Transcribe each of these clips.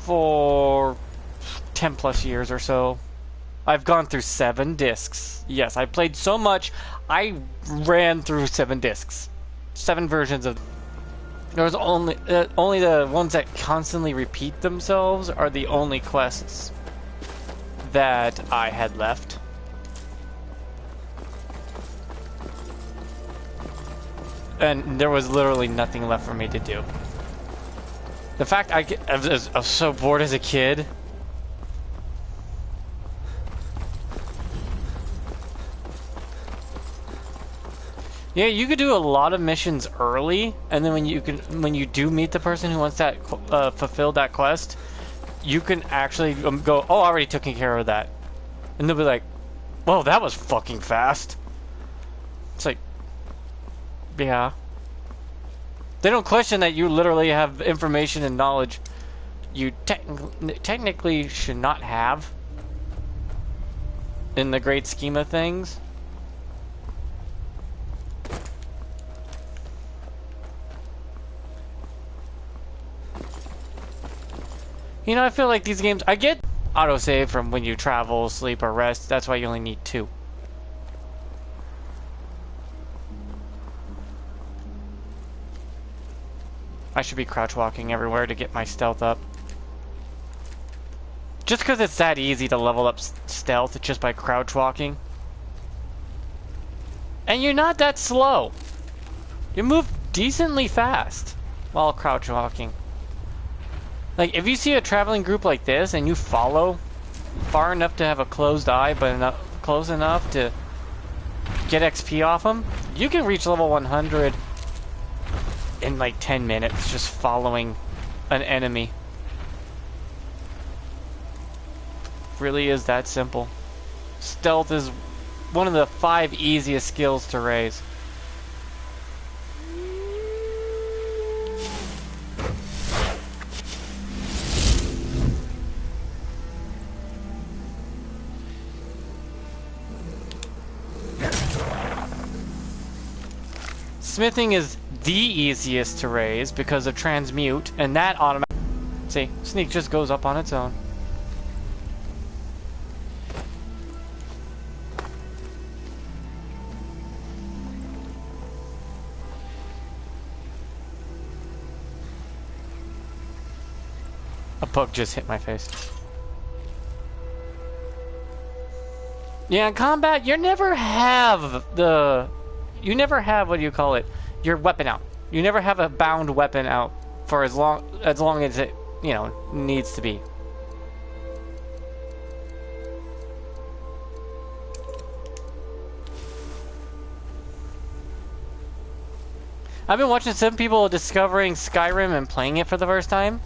for 10 plus years or so. I've gone through 7 discs. Yes, I played so much, I ran through 7 discs. 7 versions of... There was only the ones that constantly repeat themselves are the only quests that I had left. And there was literally nothing left for me to do. The fact I was so bored as a kid. Yeah, you could do a lot of missions early, and then when you do meet the person who wants that fulfill that quest, you can actually go, oh, I already taken care of that, and they'll be like, well, that was fucking fast. It's like, yeah. They don't question that you literally have information and knowledge you technically should not have in the great scheme of things. You know, I feel like these games... I get autosave from when you travel, sleep, or rest. That's why you only need 2. I should be crouch walking everywhere to get my stealth up. Just because it's that easy to level up stealth just by crouch walking. And you're not that slow. You move decently fast while crouch walking. Like, if you see a traveling group like this and you follow far enough to have a closed eye, but close enough to get XP off them, you can reach level 100 in like 10 minutes just following an enemy. Really is that simple. Stealth is one of the 5 easiest skills to raise. Smithing is the easiest to raise because of transmute, and that automatically... See, sneak just goes up on its own. A bug just hit my face. Yeah, in combat, you never have the... You never have, what do you call it, your weapon out. You never have a bound weapon out for as long as it, you know, needs to be. I've been watching some people discovering Skyrim and playing it for the first time.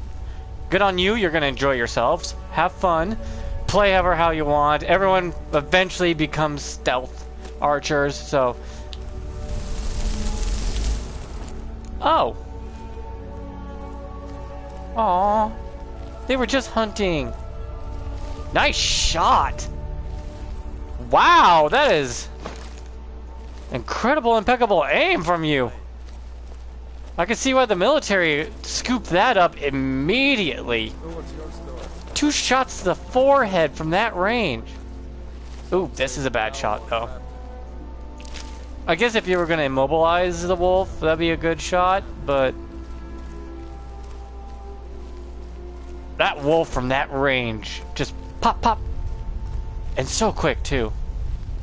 Good on you, you're gonna enjoy yourselves. Have fun. Play ever how you want. Everyone eventually becomes stealth archers, so... Oh. Aw. They were just hunting. Nice shot. Wow, that is incredible, impeccable aim from you. I can see why the military scooped that up immediately. 2 shots to the forehead from that range. Ooh, this is a bad shot, though. I guess if you were going to immobilize the wolf, that'd be a good shot, but... That wolf from that range, just pop, pop. And so quick, too.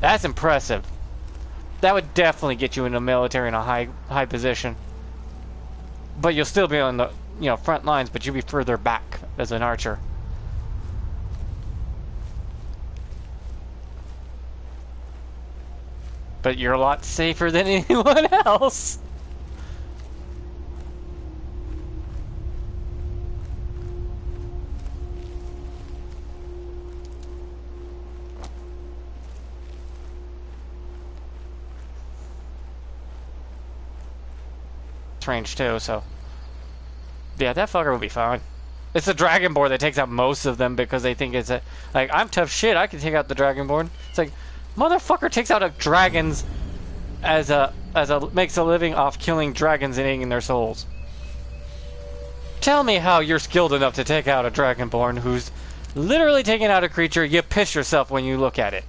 That's impressive. That would definitely get you in the military in a high position. But you'll still be on the, you know, front lines, but you'll be further back as an archer. But you're a lot safer than anyone else. It's range too, so yeah, that fucker will be fine. It's the Dragonborn that takes out most of them because they think it's a, like, I'm tough shit, I can take out the Dragonborn. It's like, motherfucker takes out dragons as a makes a living off killing dragons and eating their souls. Tell me how you're skilled enough to take out a Dragonborn who's literally taking out a creature. You piss yourself when you look at it.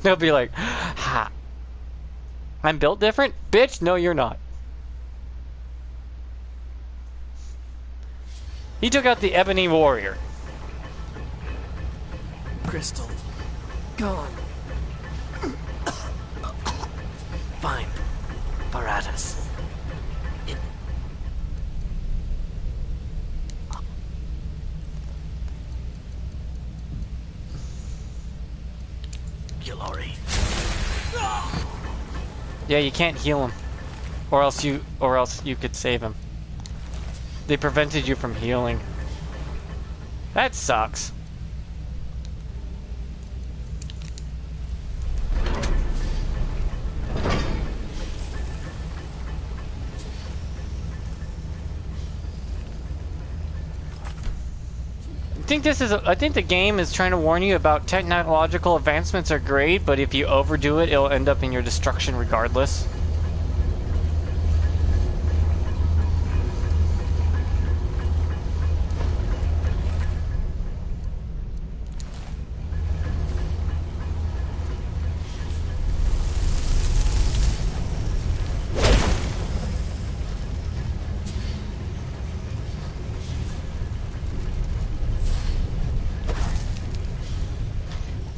They'll be like, ha. I'm built different? Bitch, no you're not. He took out the Ebony Warrior. Crystal. Gone. Fine. Paratus. Glory. Yeah, you can't heal him. Or else you could save him. They prevented you from healing. That sucks. I think the game is trying to warn you about technological advancements are great, but if you overdo it, it'll end up in your destruction regardless.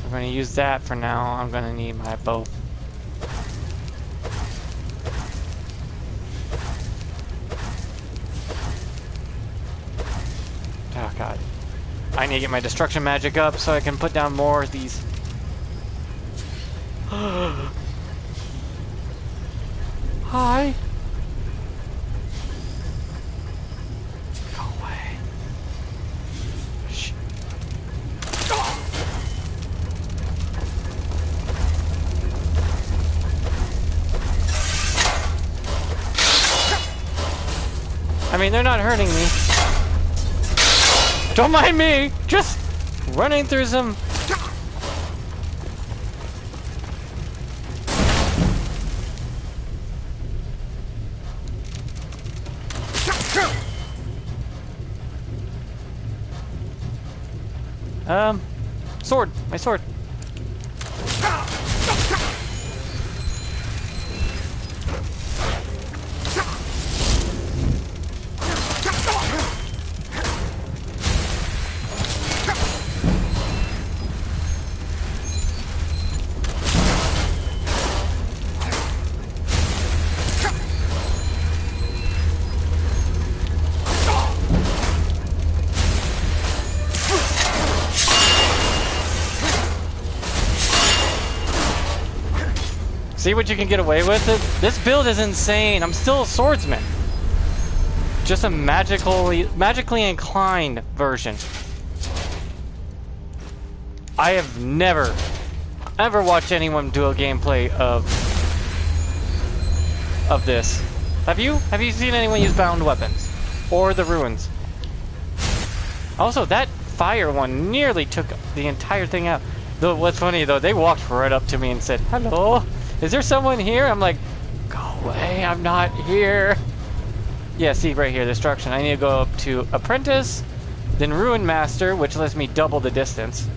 I'm gonna use that for now. I'm gonna need my bow. Oh god. I need to get my destruction magic up so I can put down more of these. Hi. Go away. Shh. I mean, they're not hurting me. Don't mind me! Just running through some... Sword! My sword! See what you can get away with? This build is insane. I'm still a swordsman. Just a magically inclined version. I have never, ever watched anyone do a gameplay of this. Have you? Have you seen anyone use bound weapons? Or the ruins? Also, that fire one nearly took the entire thing out. Though, what's funny though, they walked right up to me and said, "Hello? Is there someone here?" I'm like, go away, I'm not here. Yeah, see right here, destruction. I need to go up to Apprentice, then Ruin Master, which lets me double the distance.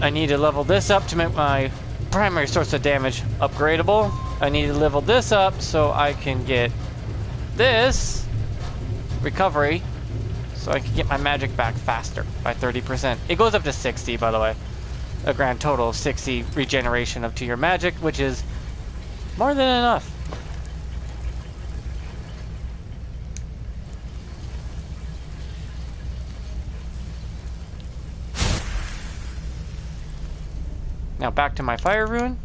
I need to level this up to make my primary source of damage upgradable. I need to level this up so I can get this recovery, so I can get my magic back faster by 30%. It goes up to 60, by the way. A grand total of 60 regeneration to your magic, which is more than enough. Now back to my fire rune.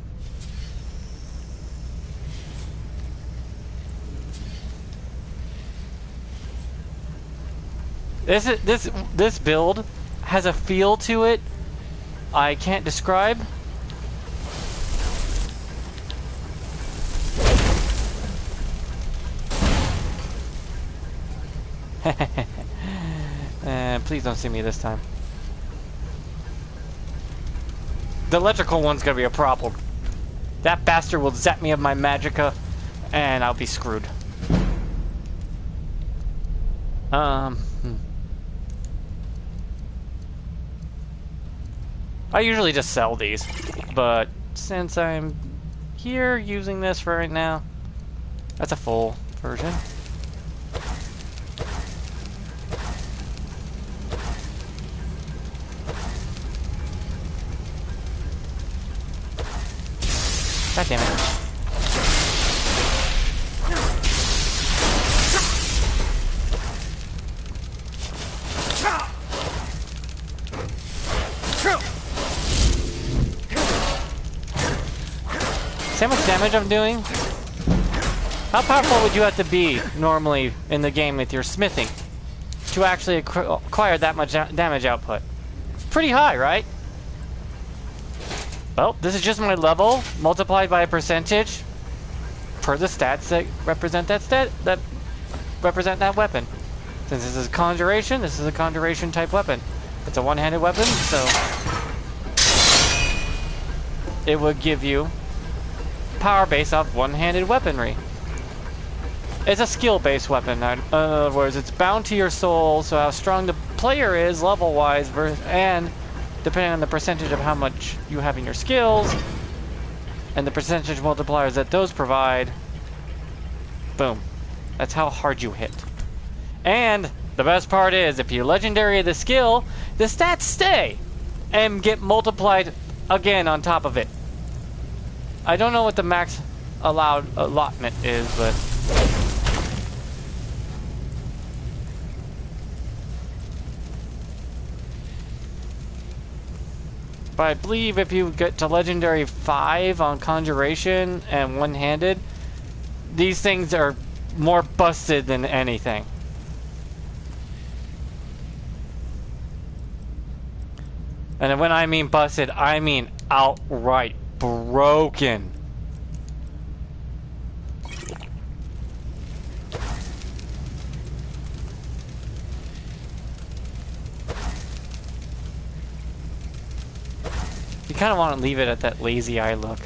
This build has a feel to it I can't describe. Please don't see me this time. The electrical one's gonna be a problem. that bastard will zap me of my magicka, and I'll be screwed. I usually just sell these, but since I'm here using this for right now, that's a full version. God damn it. See how much damage I'm doing? How powerful would you have to be normally in the game with your smithing to actually acquire that much damage output? Pretty high, right? Well, this is just my level multiplied by a percentage per the stats that represent that represent that weapon. Since this is conjuration, this is a conjuration type weapon. It's a one-handed weapon, so it would give you power based off one-handed weaponry. It's a skill-based weapon. In other words, it's bound to your soul, so how strong the player is level-wise, and depending on the percentage of how much you have in your skills, and the percentage multipliers that those provide, boom. That's how hard you hit. And the best part is, if you legendary the skill, the stats stay and get multiplied again on top of it. I don't know what the max allowed allotment is, but I believe if you get to legendary 5 on conjuration and one-handed, these things are more busted than anything. And when I mean busted, I mean outright broken. You kind of want to leave it at that lazy eye look.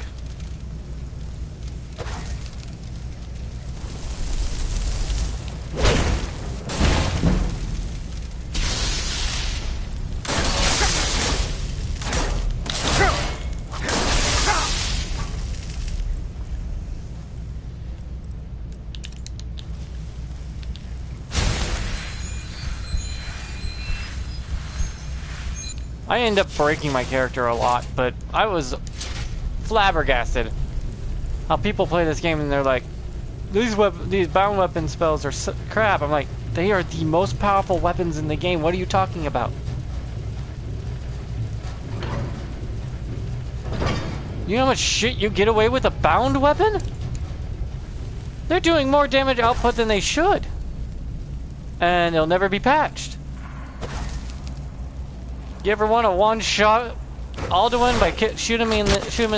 I end up breaking my character a lot, but I was flabbergasted how people play this game and they're like, these bound weapon spells are crap. I'm like, they are the most powerful weapons in the game. What are you talking about? You know how much shit you get away with a bound weapon? They're doing more damage output than they should. And they'll never be patched. You ever want to one-shot Alduin by shoot him in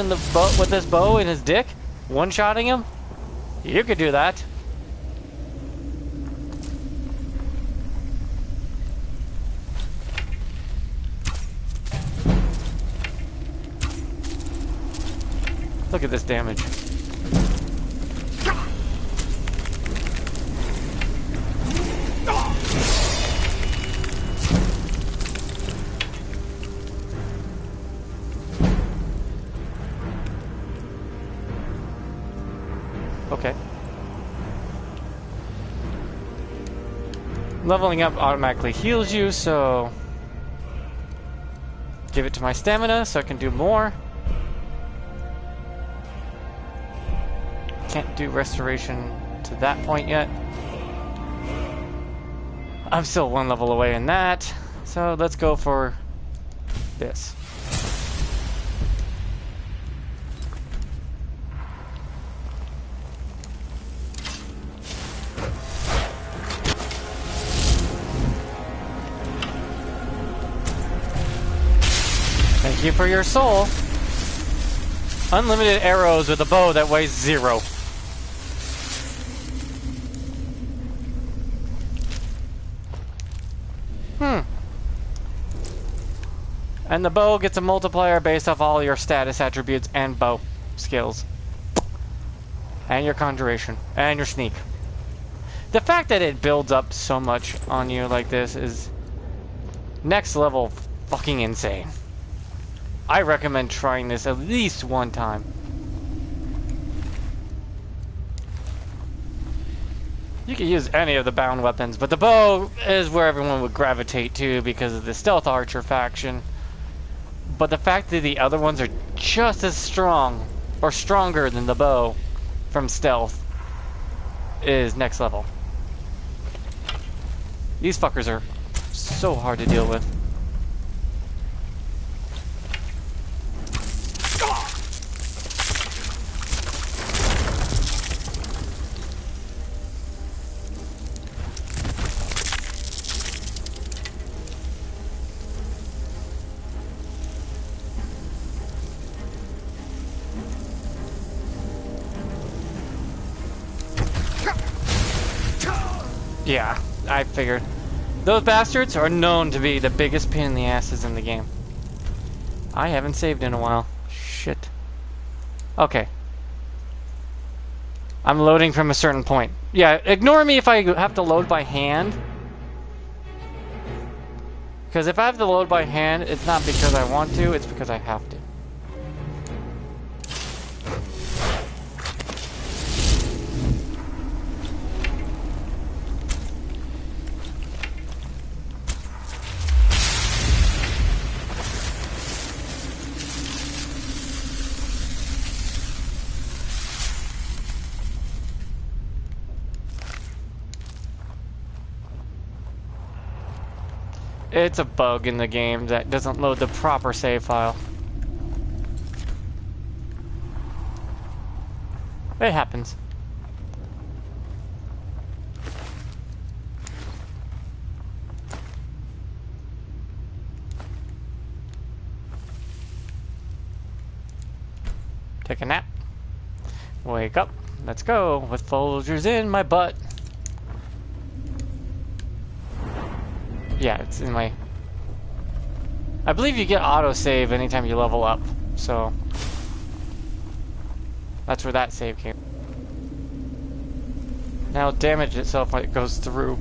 the bow with this bow in his dick? One-shotting him? You could do that. Look at this damage. Okay. Leveling up automatically heals you, so give it to my stamina so I can do more. Can't do restoration to that point yet. I'm still one level away in that, so let's go for this. Thank you for your soul. Unlimited arrows with a bow that weighs 0. And the bow gets a multiplier based off all your status attributes and bow skills. And your conjuration. And your sneak. The fact that it builds up so much on you like this is next level fucking insane. I recommend trying this at least one time. You can use any of the bound weapons, but the bow is where everyone would gravitate to because of the stealth archer faction. But the fact that the other ones are just as strong, or stronger than the bow from stealth, is next level. These fuckers are so hard to deal with. Yeah, I figured. Those bastards are known to be the biggest pain in the asses in the game. I haven't saved in a while. Shit. Okay. I'm loading from a certain point. Yeah, ignore me if I have to load by hand. Because if I have to load by hand, it's not because I want to, it's because I have to. It's a bug in the game that doesn't load the proper save file. It happens. Take a nap. Wake up. Let's go. With Folgers in my butt. Yeah, it's in my... I believe you get autosave anytime you level up, so... That's where that save came. Now it'll damage itself when it goes through.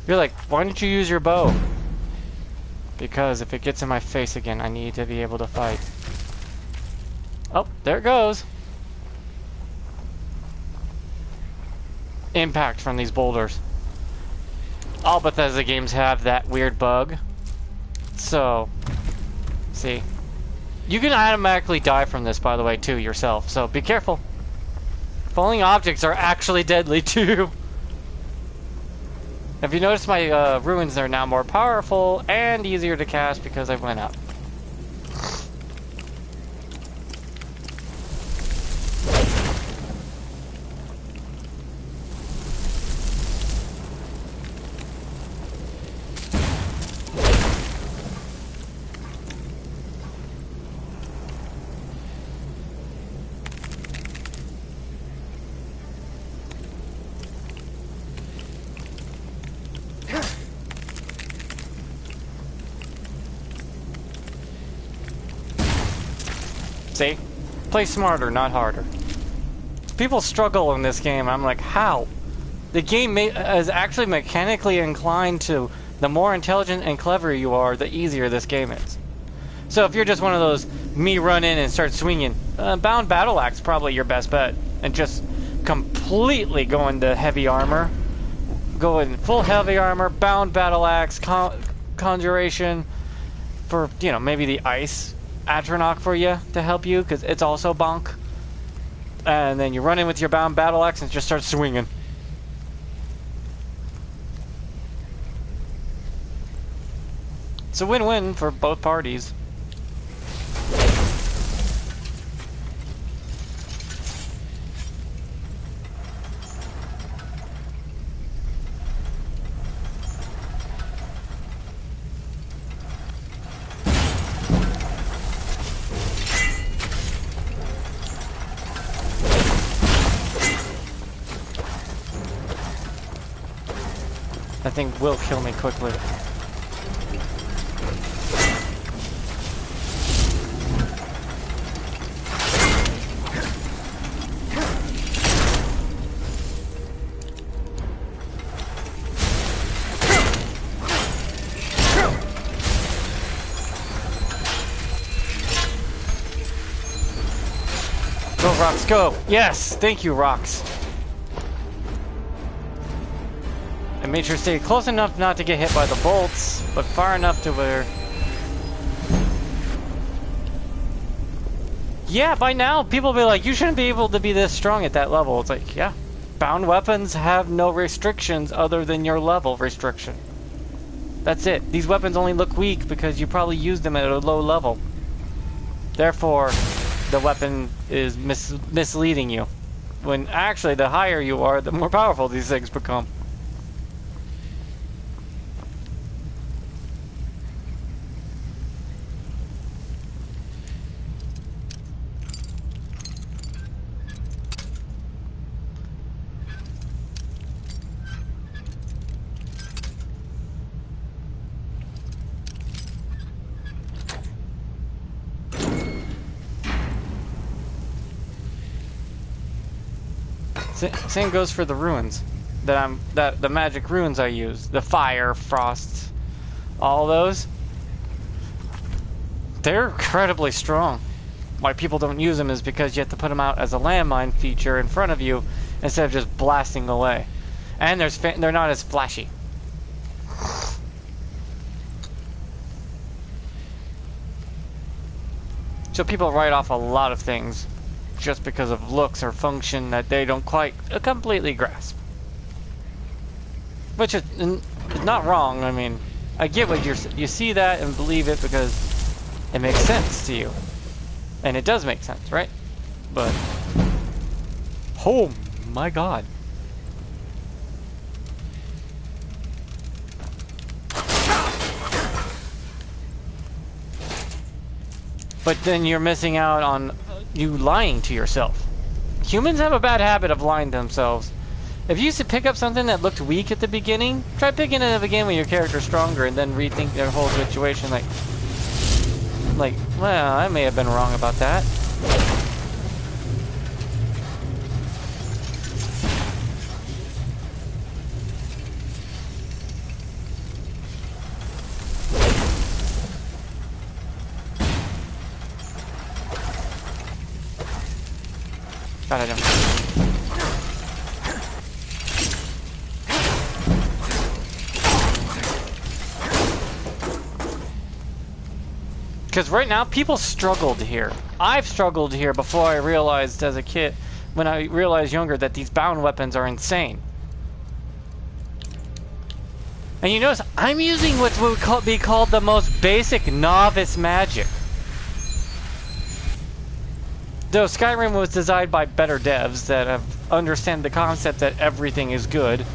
You're like, why didn't you use your bow? Because if it gets in my face again, I need to be able to fight. Oh, there it goes. Impact from these boulders. All Bethesda games have that weird bug. So, see. You can automatically die from this, by the way, too, yourself. So be careful. Falling objects are actually deadly, too. If you notice, my ruins are now more powerful and easier to cast because I went up. See? Play smarter, not harder. People struggle in this game. I'm like, how? The game is actually mechanically inclined to the more intelligent and clever you are, the easier this game is. So if you're just one of those, me run in and start swinging, Bound Battle Axe probably your best bet. And just completely go into heavy armor. Go in full heavy armor, Bound Battle Axe, Conjuration, for, you know, maybe the ice Atronach for you to help you, because it's also bonk. And then you run in with your Bound Battle Axe and just start swinging. It's a win-win for both parties. that thing will kill me quickly. Go, Rocks, go! Yes! Thank you, Rocks. I made sure to stay close enough not to get hit by the bolts, but far enough to where... Yeah, by now, people will be like, you shouldn't be able to be this strong at that level. It's like, yeah. Bound weapons have no restrictions other than your level restriction. That's it. These weapons only look weak because you probably used them at a low level. Therefore, the weapon is misleading you. When actually, the higher you are, the more powerful these things become. Same goes for the runes that the magic runes I use. The fire, frost, all those. They're incredibly strong. Why people don't use them is because you have to put them out as a landmine feature in front of you instead of just blasting away. And they're not as flashy. So people write off a lot of things just because of looks or function that they don't quite completely grasp. Which is not wrong. I mean, I get what you see that and believe it because it makes sense to you. And it does make sense, right? But, oh my god. But then you're missing out on you lying to yourself. Humans have a bad habit of lying to themselves. If you used to pick up something that looked weak at the beginning, try picking it up again when your character's stronger and then rethink their whole situation like, well, I may have been wrong about that. God, I don't. Because right now, people struggled here. I've struggled here before I realized as a kid, when I realized younger, that these bound weapons are insane. And you notice, I'm using what would be called the most basic novice magic. Though Skyrim was designed by better devs that understand the concept that everything is good,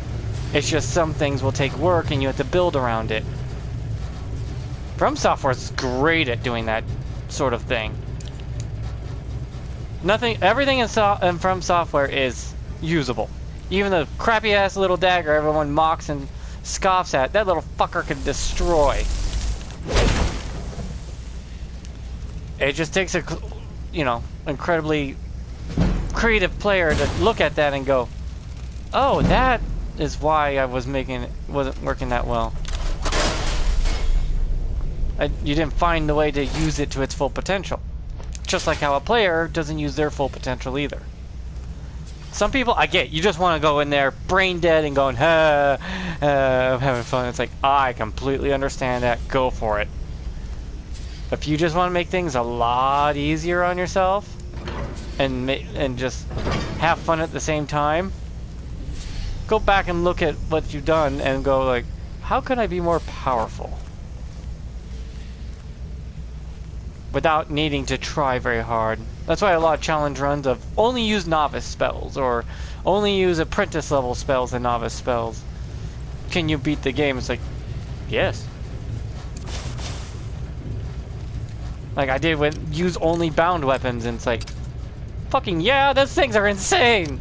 it's just some things will take work and you have to build around it. From Software's great at doing that sort of thing. Everything in From Software is usable. Even the crappy ass little dagger everyone mocks and scoffs at, that little fucker can destroy. It just takes a, incredibly creative player to look at that and go, oh, that is why I wasn't working that well. You didn't find the way to use it to its full potential. Just like how a player doesn't use their full potential either. Some people, I get, you just want to go in there brain dead and going, I'm having fun. It's like, I completely understand that. Go for it. If you just want to make things a lot easier on yourself and just have fun at the same time, go back and look at what you've done and go like, how can I be more powerful? Without needing to try very hard. That's why a lot of challenge runs of only use novice spells or only use apprentice level spells and novice spells. Can you beat the game? It's like, yes. Like I did with use only bound weapons and it's like, fucking yeah, those things are insane.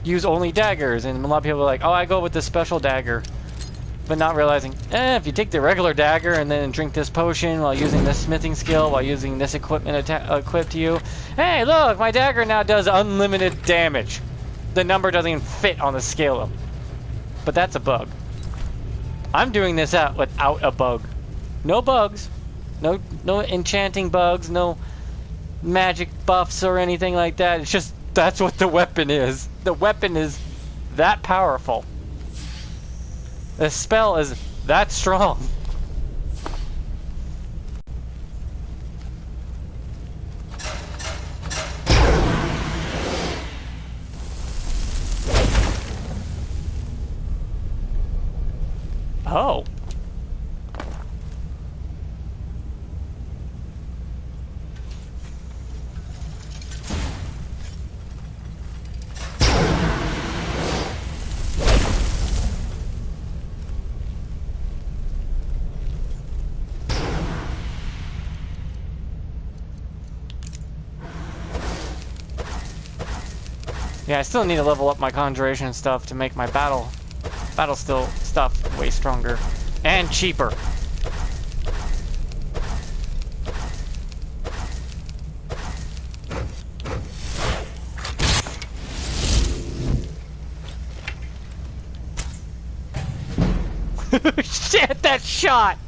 use only daggers, and a lot of people are like, oh, I go with the special dagger. But not realizing, if you take the regular dagger and then drink this potion while using this smithing skill, while using this equipment equipped to you, hey, look, my dagger now does unlimited damage. The number doesn't even fit on the scale. But that's a bug. I'm doing this out without a bug. No bugs. No enchanting bugs, no magic buffs or anything like that. It's just, that's what the weapon is. The weapon is that powerful. The spell is that strong. Oh. Yeah, I still need to level up my conjuration stuff to make my battle still stuff way stronger and cheaper. Shit, that shot!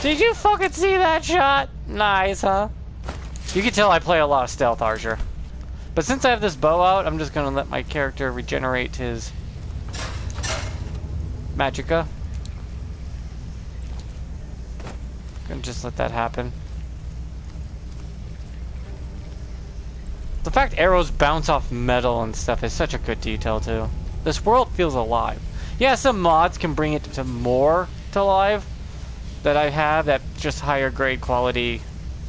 Did you fucking see that shot? Nice, huh? You can tell I play a lot of stealth archer. But since I have this bow out, I'm just gonna let my character regenerate his magicka. Gonna just let that happen. The fact arrows bounce off metal and stuff is such a good detail too. This world feels alive. Yeah, some mods can bring it to more to life that I have, that just higher grade quality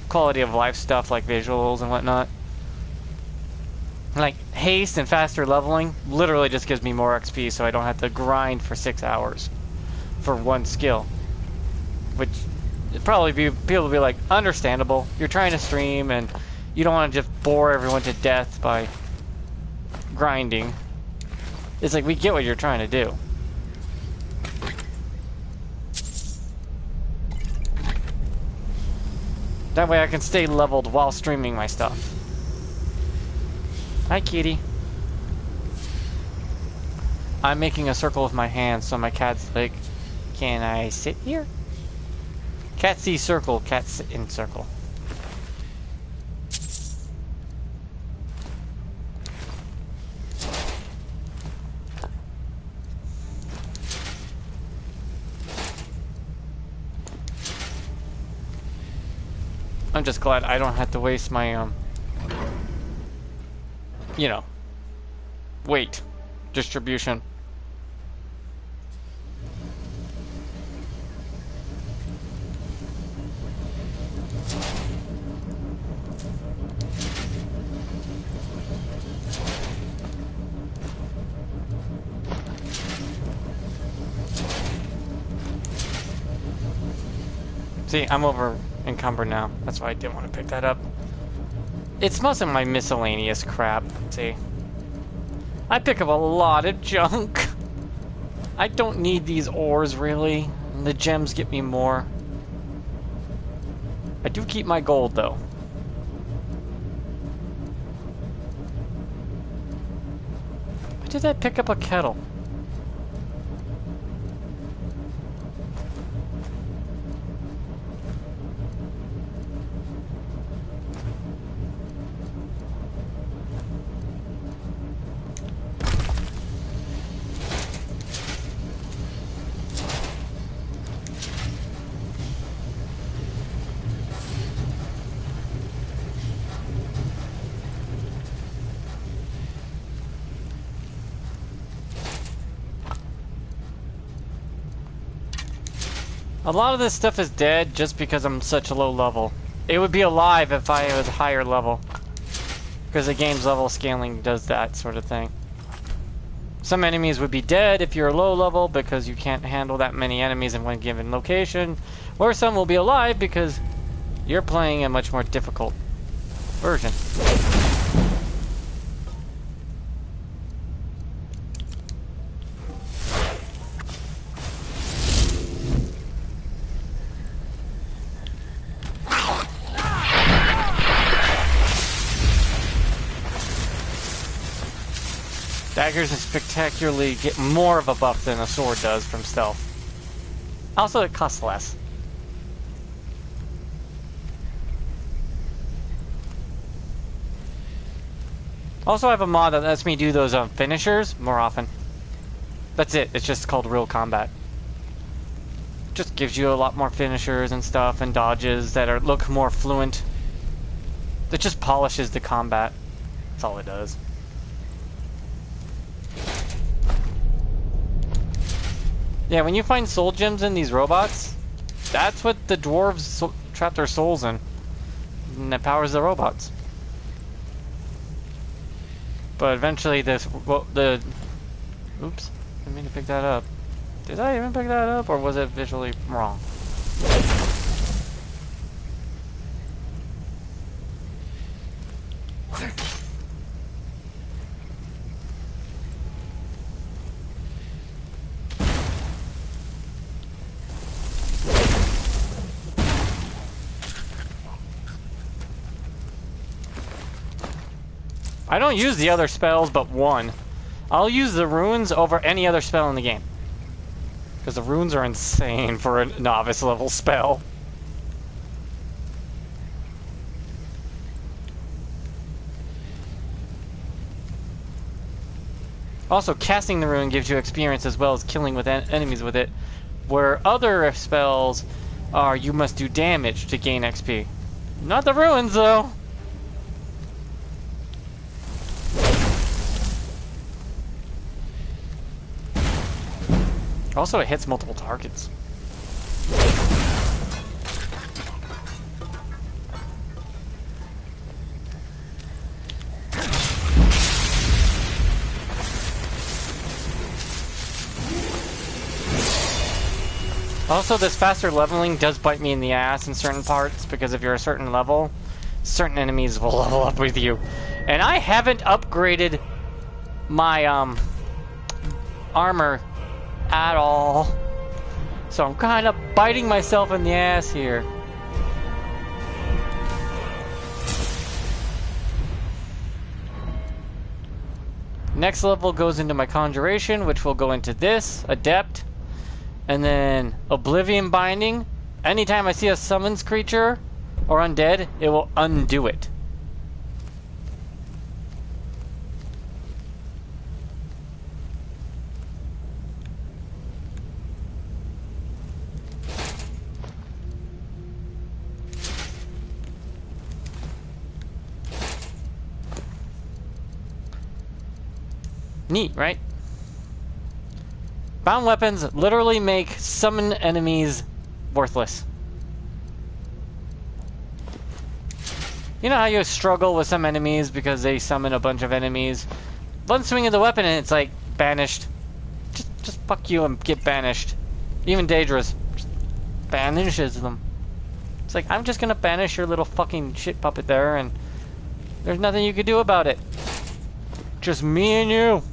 of life stuff like visuals and whatnot. Like haste and faster leveling literally just gives me more XP so I don't have to grind for 6 hours for one skill. Which probably people will be like, understandable. You're trying to stream and you don't want to just bore everyone to death by grinding. It's like, we get what you're trying to do. That way I can stay leveled while streaming my stuff. Hi, kitty. I'm making a circle with my hands so my cat's like, can I sit here? Cat see circle, cat sit in circle. I'm just glad I don't have to waste my, you know, weight distribution. See, I'm over encumbered now. That's why I didn't want to pick that up. It's most of my miscellaneous crap. See, I pick up a lot of junk. I don't need these ores really. The gems get me more. I do keep my gold though. Why did I pick up a kettle? A lot of this stuff is dead just because I'm such a low level. It would be alive if I was higher level. Because the game's level scaling does that sort of thing. Some enemies would be dead if you're low level because you can't handle that many enemies in one given location. Or some will be alive because You're playing a much more difficult version. Daggers spectacularly get more of a buff than a sword does from stealth. Also, it costs less. Also, I have a mod that lets me do those finishers more often. That's it. It's just called real combat. Just gives you a lot more finishers and stuff and dodges that look more fluent. It just polishes the combat. That's all it does. Yeah, when you find soul gems in these robots, that's what the dwarves trap their souls in. And that powers the robots. But eventually oops, didn't mean to pick that up. Did I even pick that up, or was it visually wrong? I don't use the other spells but one. I'll use the runes over any other spell in the game. Because the runes are insane for a novice level spell. Also, casting the rune gives you experience as well as killing with enemies with it. Where other spells are you must do damage to gain XP. Not the runes though. Also, it hits multiple targets. Also, this faster leveling does bite me in the ass in certain parts, because if you're a certain level, certain enemies will level up with you. And I haven't upgraded my armor at all. So I'm kind of biting myself in the ass here. Next level goes into my conjuration, which will go into this, adept, and then oblivion binding. Anytime I see a summons creature or undead, it will undo it. Neat, right? Bound weapons literally make summon enemies worthless. You know how you struggle with some enemies because they summon a bunch of enemies? One swing of the weapon and it's like, banished. Just fuck you and get banished. Even Daedra's just banishes them. It's like, I'm just gonna banish your little fucking shit puppet there and there's nothing you can do about it. Just me and you.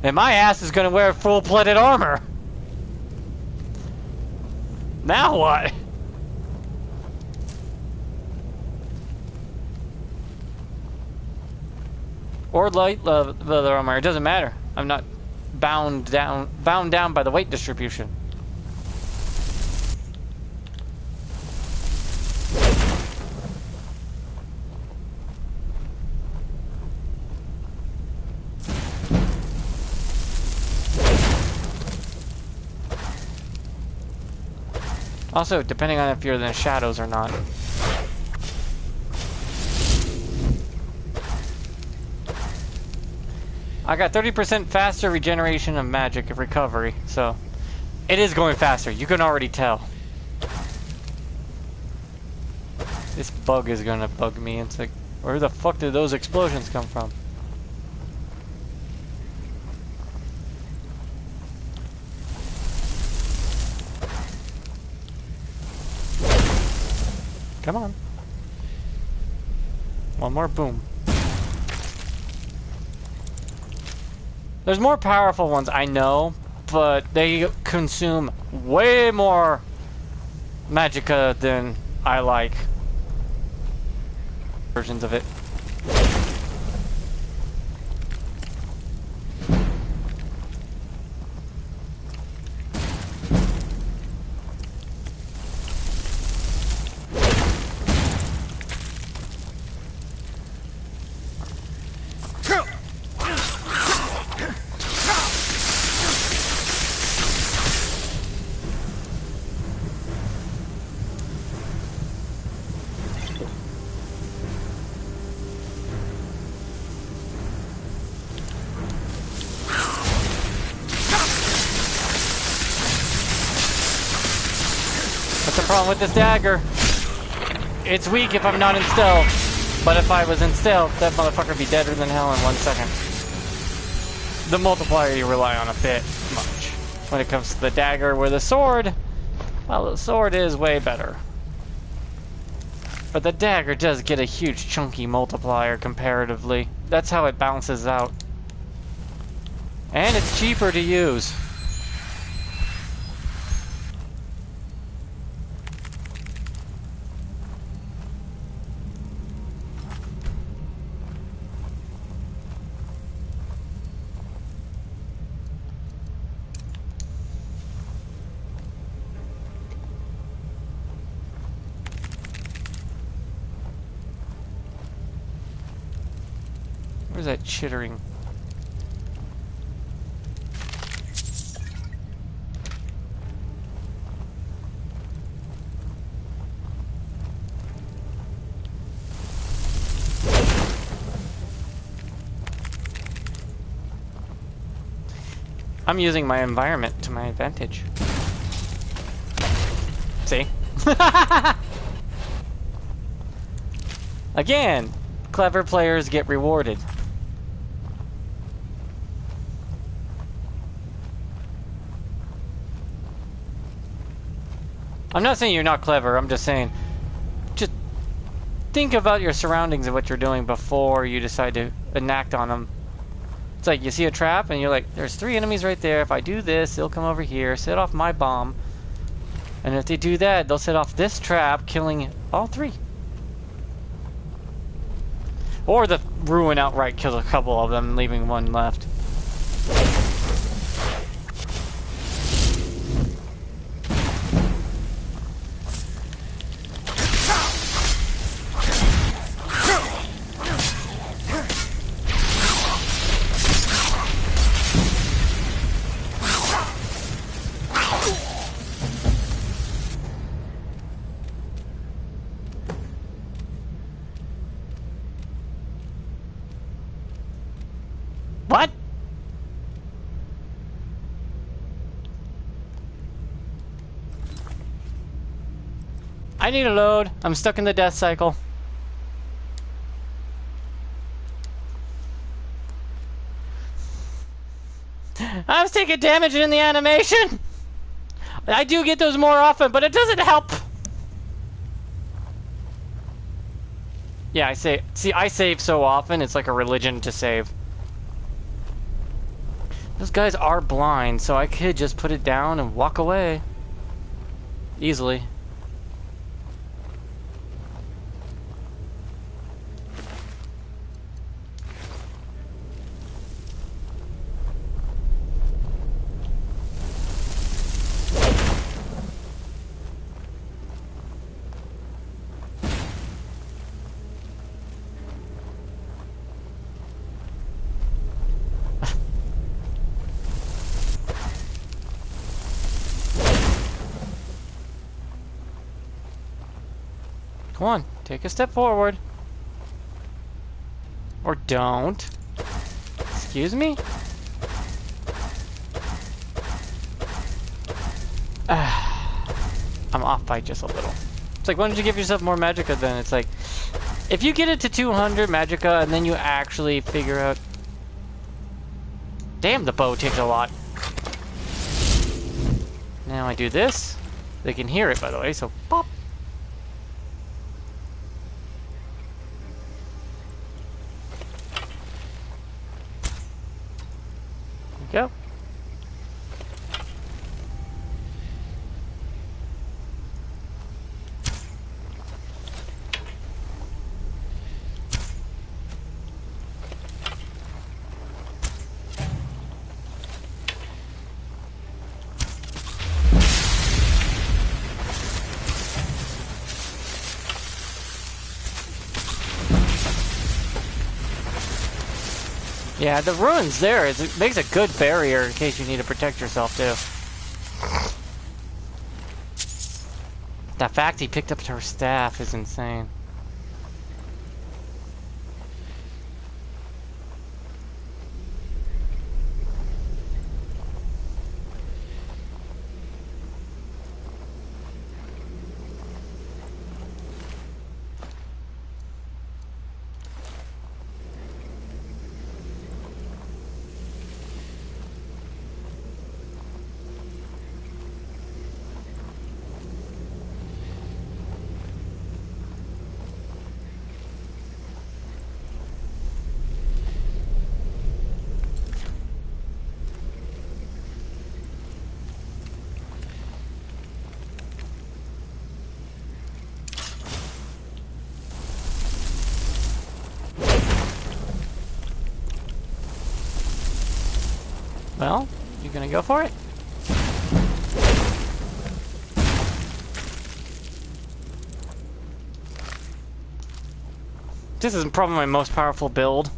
And my ass is gonna wear full-plated armor. Now what? Or light leather armor, it doesn't matter. I'm not bound down by the weight distribution. Also, depending on if you're in the shadows or not. I got 30% faster regeneration of magic of recovery, so it is going faster. You can already tell. This bug is gonna bug me. It's like, where the fuck did those explosions come from? Come on. One more, boom. There's more powerful ones, I know, but they consume way more magicka than I like. Versions of it. What's the problem with this dagger? It's weak if I'm not in stealth, but if I was in stealth, that motherfucker would be deader than hell in 1 second. The multiplier you rely on a bit much. When it comes to the dagger with a sword, well, the sword is way better. But the dagger does get a huge chunky multiplier comparatively. That's how it balances out. And it's cheaper to use. Where's that chittering? I'm using my environment to my advantage. See? Again, clever players get rewarded. I'm not saying you're not clever, I'm just saying, just think about your surroundings and what you're doing before you decide to enact on them. It's like you see a trap and you're like, there's 3 enemies right there, if I do this, they'll come over here, set off my bomb, and if they do that, they'll set off this trap, killing all 3. Or the Rune outright kills a couple of them, leaving 1 left. What? I need a load. I'm stuck in the death cycle. I was taking damage in the animation. I do get those more often, but it doesn't help. Yeah, I save so often, it's like a religion to save. Those guys are blind, so I could just put it down and walk away. Easily. Come on, take a step forward. Or don't. Excuse me? I'm off by just a little. It's like, why don't you give yourself more magicka then? It's like, if you get it to 200 magicka and then you actually figure out... Damn, the bow takes a lot. Now I do this. They can hear it, by the way, so pop. Yep. Yeah, the ruins there it makes a good barrier in case you need to protect yourself too. The fact he picked up her staff is insane. Well, you gonna go for it? This is probably my most powerful build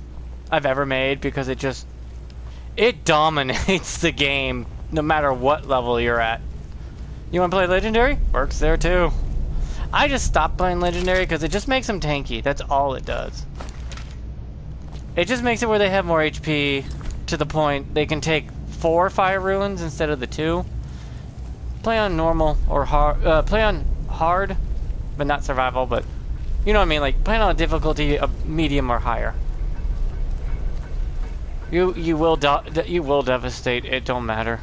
I've ever made because it dominates the game no matter what level you're at. You wanna play Legendary? Works there too. I just stopped playing Legendary because it just makes them tanky. That's all it does. It just makes it where they have more HP to the point they can take 4 fire ruins instead of the 2. Play on normal or hard. Play on hard, but not survival. But you know what I mean. Like play on a difficulty of medium or higher. You will devastate. It don't matter.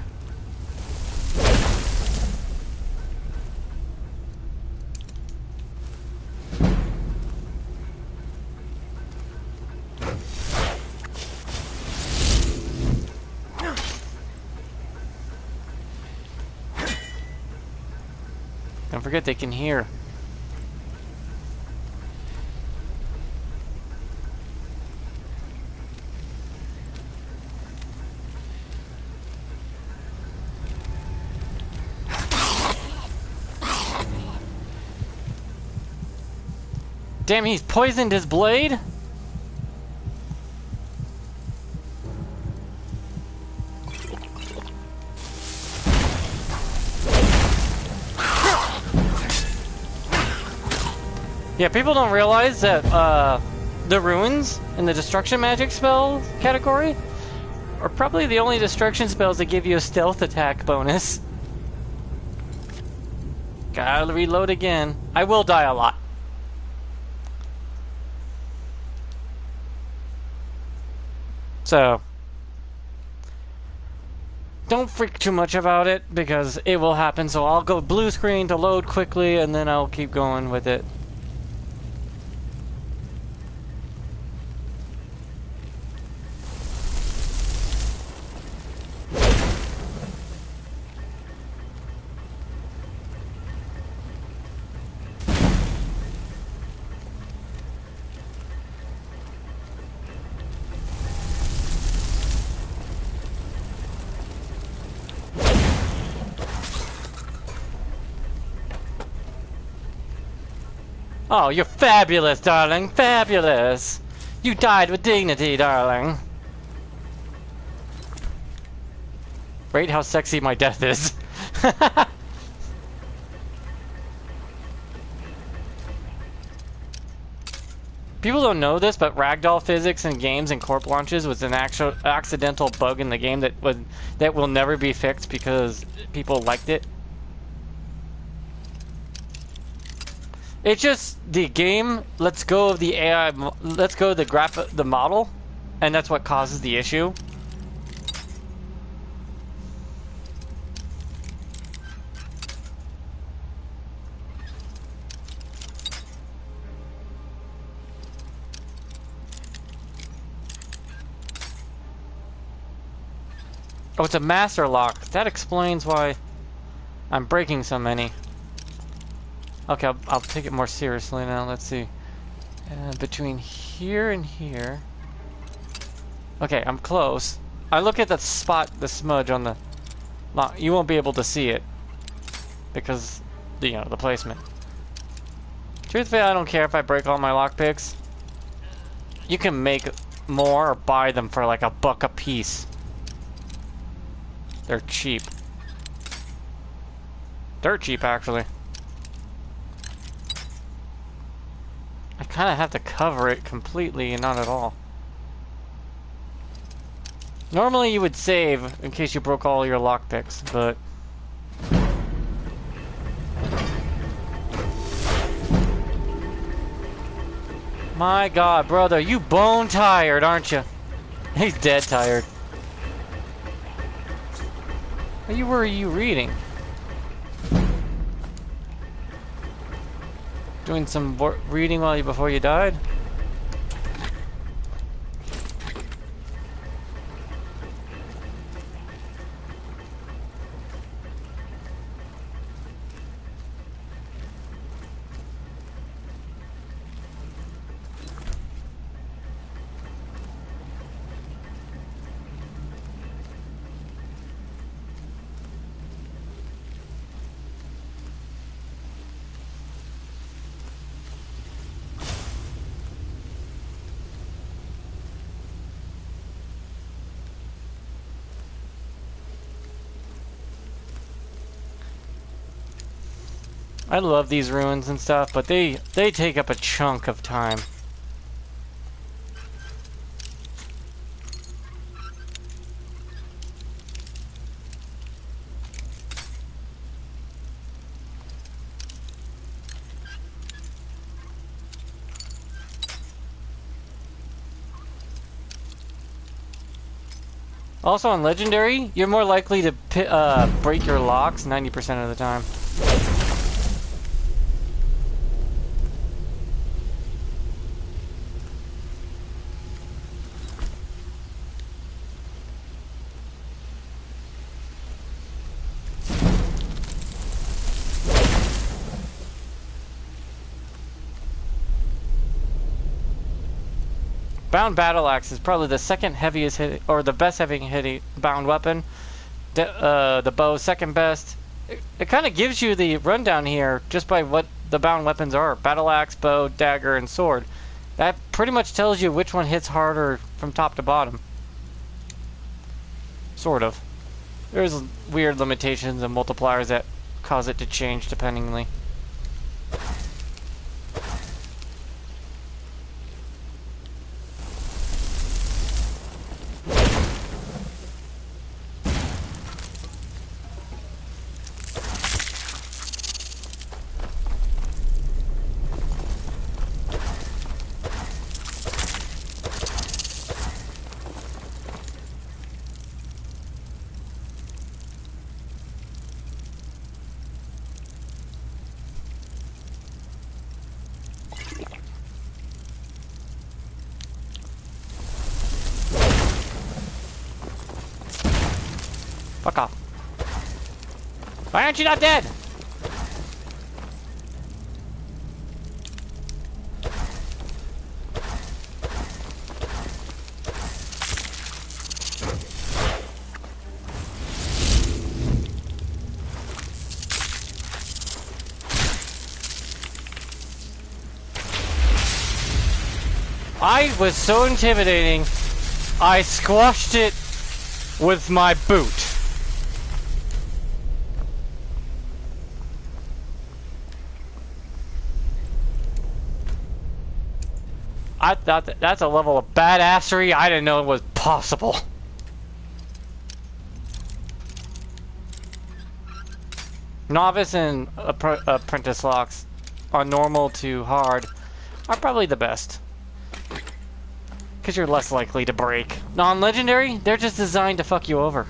Don't forget they can hear. Damn, he's poisoned his blade? Yeah, people don't realize that the ruins in the destruction magic spell category are probably the only destruction spells that give you a stealth attack bonus. Gotta reload again. I will die a lot. So, don't freak too much about it because it will happen. So I'll go blue screen to load quickly and then I'll keep going with it. Oh, you're fabulous, darling. Fabulous. You died with dignity, darling. Rate how sexy my death is. People don't know this, but ragdoll physics in games and corp launches was an actual accidental bug in the game that will never be fixed because people liked it. It's just the game lets go of the AI, lets go of the model, and that's what causes the issue. Oh, it's a master lock. That explains why I'm breaking so many. Okay, I'll take it more seriously now. Let's see. Between here and here. Okay, I'm close. I look at the spot, the smudge on the lock. You won't be able to see it because, you know, the placement. Truthfully, I don't care if I break all my lockpicks. You can make more or buy them for like $1 a piece. They're cheap. Dirt cheap, actually. I kind of have to cover it completely and not at all. Normally you would save in case you broke all your lockpicks, but... My god, brother, you bone tired, aren't you? He's dead tired. What were you reading? Doing some reading before you died? I love these ruins and stuff, but they take up a chunk of time. Also on Legendary, you're more likely to break your locks 90% of the time. Bound battle axe is probably the second heaviest hit, or the best hitting bound weapon. The bow second best. It kind of gives you the rundown here just by what the bound weapons are: battle axe, bow, dagger, and sword. That pretty much tells you which one hits harder from top to bottom. Sort of. There's weird limitations and multipliers that cause it to change dependingly. Fuck off. Why aren't you not dead? I was so intimidating, I squashed it with my boot. I thought that's a level of badassery I didn't know it was possible. Novice and apprentice locks on normal to hard are probably the best. Because you're less likely to break. Non-legendary, they're just designed to fuck you over.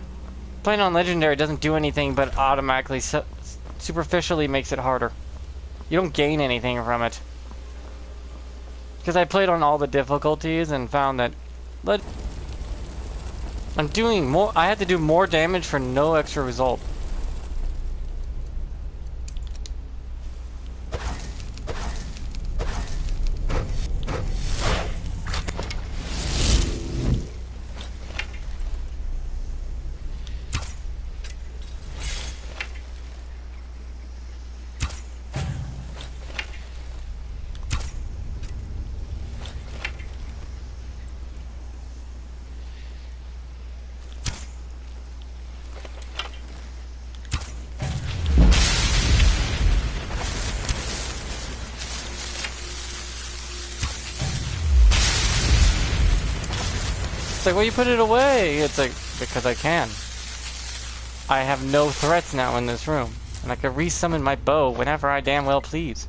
Playing on legendary doesn't do anything but automatically superficially makes it harder. You don't gain anything from it. Because I played on all the difficulties and found that I'm doing more. I had to do more damage for no extra result. It's like, well, you put it away. It's like, because I can. I have no threats now in this room. And I can resummon my bow whenever I damn well please.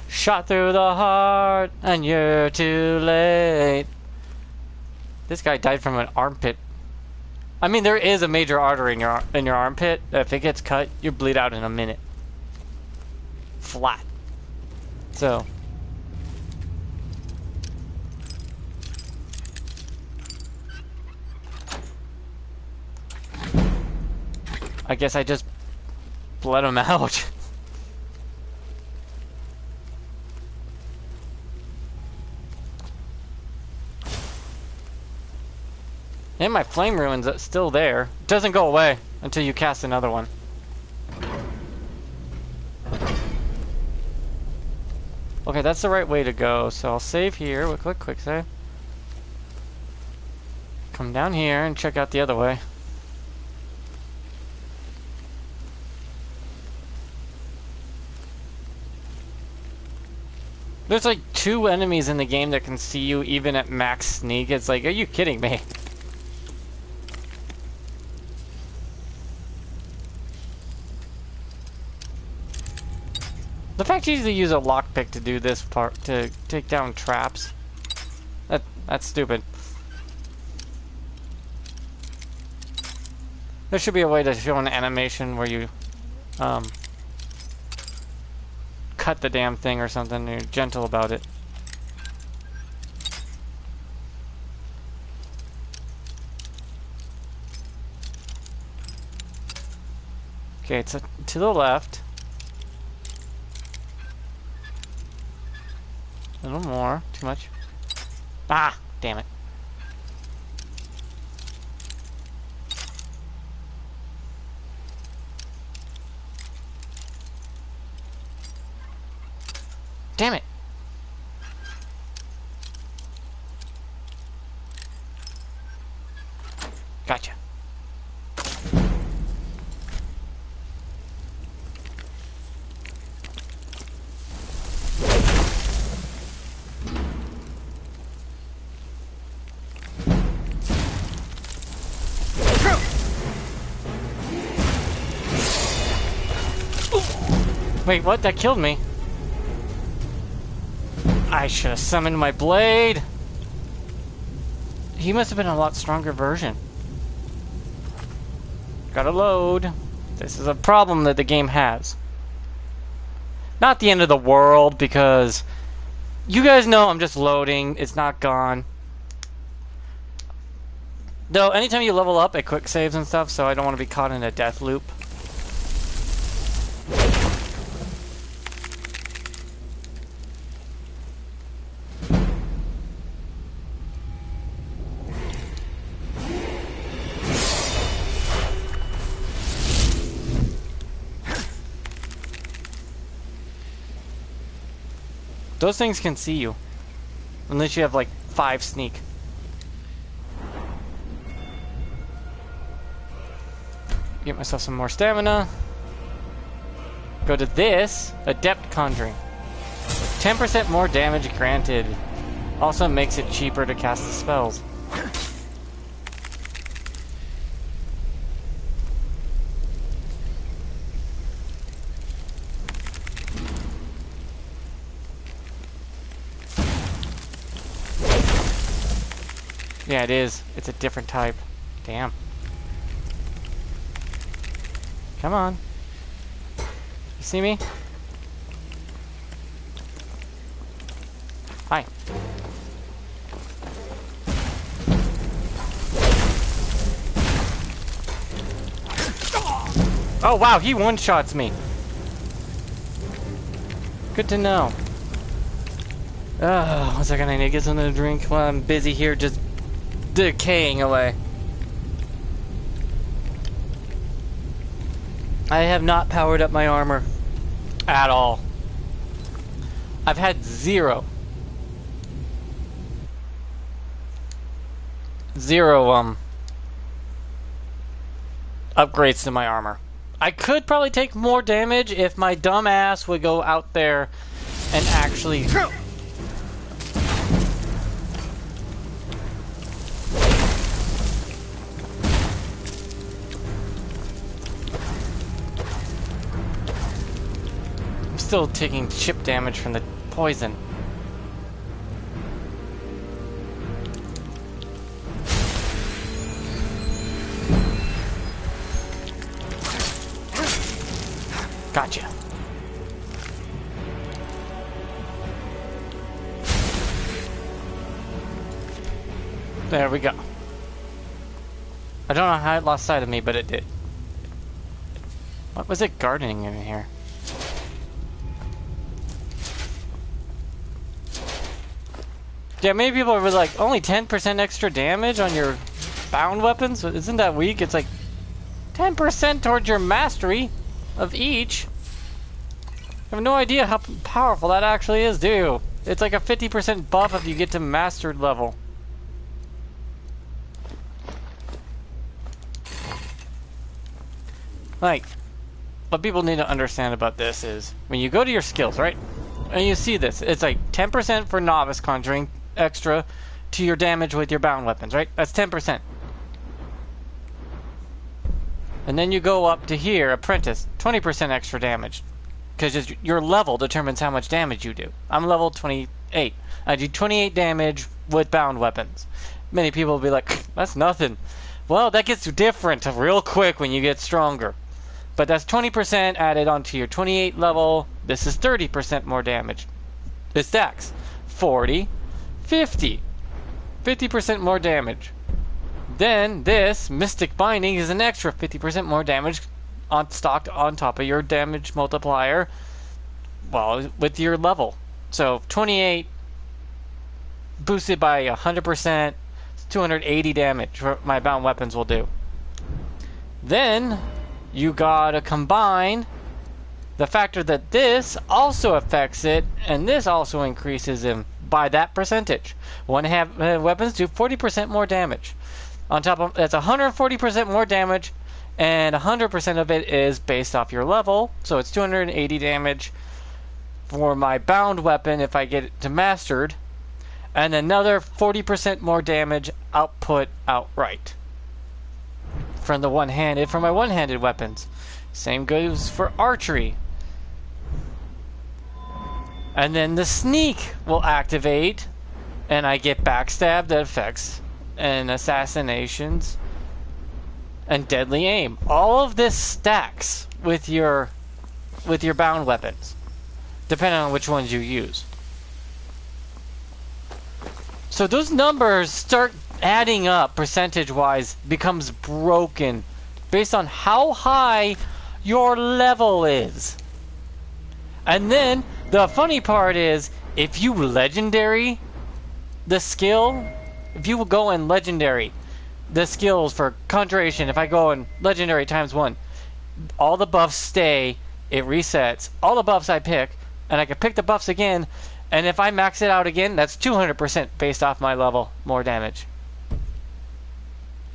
Shot through the heart, and you're too late. This guy died from an armpit. I mean, there is a major artery in your armpit. If it gets cut, you bleed out in a minute. Flat. So... I guess I just bled him out. And my flame rune's still there. It doesn't go away until you cast another one. Okay, that's the right way to go. So I'll save here. We'll click quick save. Come down here and check out the other way. There's like 2 enemies in the game that can see you even at max sneak. It's like, are you kidding me? The fact you usually use a lockpick to do this part, to take down traps, that's stupid. There should be a way to show an animation where you cut the damn thing or something, and you're gentle about it. Okay, it's to the left. A little more. Too much. Ah! Damn it. Damn it! Gotcha. Wait, what? That killed me. I should have summoned my blade. He must have been a lot stronger version. Gotta load. This is a problem that the game has. Not the end of the world, because you guys know I'm just loading. It's not gone. Though, anytime you level up, it quick saves and stuff, so I don't want to be caught in a death loop. Those things can see you. Unless you have like 5 sneak. Get myself some more stamina. Go to this. Adept Conjuring. 10% more damage granted. Also makes it cheaper to cast the spells. Yeah, it is. It's a different type. Damn. Come on. You see me? Hi. Oh wow, he one-shots me. Good to know. One second, I need to get something to drink while I'm busy here just decaying away. I have not powered up my armor at all. I've had zero upgrades to my armor. I could probably take more damage if my dumb ass would go out there and actually... I'm still taking chip damage from the poison. Gotcha. There we go. I don't know how it lost sight of me, but it did. What was it gardening in here? Yeah, maybe people were like, only 10% extra damage on your bound weapons? Isn't that weak? It's like 10% towards your mastery of each. I have no idea how powerful that actually is, do you? It's like a 50% buff if you get to mastered level. Like, what people need to understand about this is, when you go to your skills, right? And you see this, it's like 10% for novice conjuring extra to your damage with your bound weapons, right? That's 10%. And then you go up to here, apprentice, 20% extra damage. Because your level determines how much damage you do. I'm level 28. I do 28 damage with bound weapons. Many people will be like, that's nothing. Well, that gets different real quick when you get stronger. But that's 20% added onto your 28 level. This is 30% more damage. It stacks. 40, 50. 50% more damage. Then this Mystic Binding is an extra 50% more damage stocked on top of your damage multiplier, well, with your level. So 28 boosted by 100%, 280 damage what my bound weapons will do. Then you gotta combine the factor that this also affects it, and this also increases them by that percentage. Weapons do 40% more damage. On top of that's 140% more damage, and 100% of it is based off your level, so it's 280 damage for my bound weapon if I get it to mastered, and another 40% more damage output outright from the one-handed, for my one-handed weapons. Same goes for archery. And then the sneak will activate, and I get backstab that affects, and assassinations, and deadly aim. All of this stacks with your bound weapons, depending on which ones you use. So those numbers start adding up percentage-wise, becomes broken based on how high your level is. And then the funny part is, if you legendary the skill, if you will go in legendary the skills for conjuration, if I go in legendary ×1, all the buffs stay, it resets, all the buffs I pick, and I can pick the buffs again, and if I max it out again, that's 200% based off my level, more damage.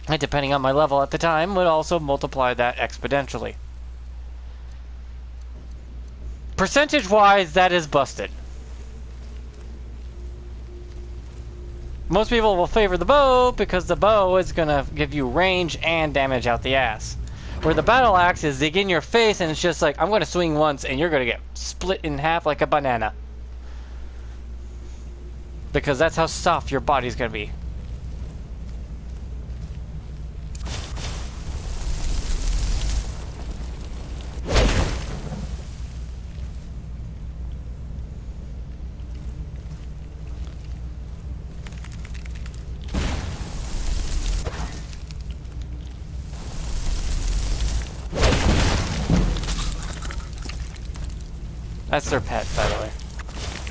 And depending on my level at the time, would also multiply that exponentially. Percentage-wise, that is busted. Most people will favor the bow because the bow is going to give you range and damage out the ass. Where the battle axe is dig in your face and it's just like, I'm going to swing once and you're going to get split in half like a banana. Because that's how soft your body's going to be. That's their pet, by the way.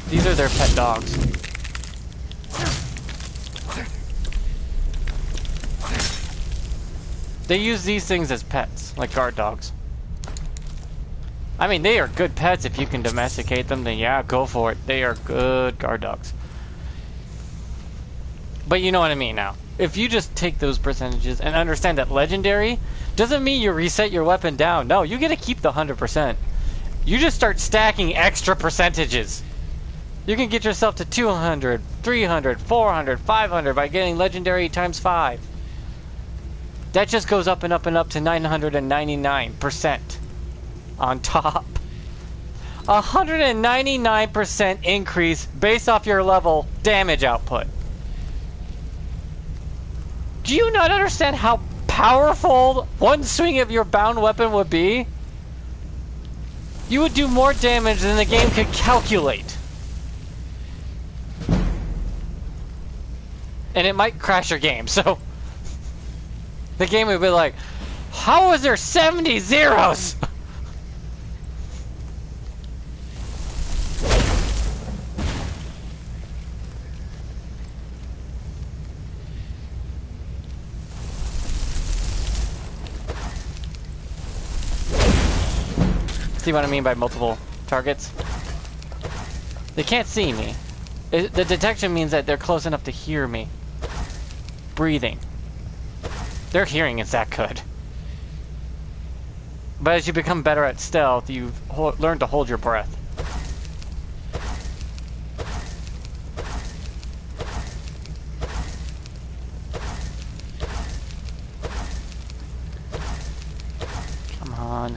These are their pet dogs. They use these things as pets, like guard dogs. I mean, they are good pets if you can domesticate them, then yeah, go for it. They are good guard dogs. But you know what I mean now. If you just take those percentages and understand that legendary doesn't mean you reset your weapon down. No, you get to keep the 100%. You just start stacking extra percentages. You can get yourself to 200, 300, 400, 500 by getting legendary times 5. That just goes up and up and up to 999% on top. 199% increase based off your level damage output. Do you not understand how powerful one swing of your bound weapon would be? You would do more damage than the game could calculate. And it might crash your game, so... the game would be like, how is there 70 zeros? See what I mean by multiple targets? They can't see me. The detection means that they're close enough to hear me. Breathing. Their hearing is that good. But as you become better at stealth, you learn to hold your breath. Come on.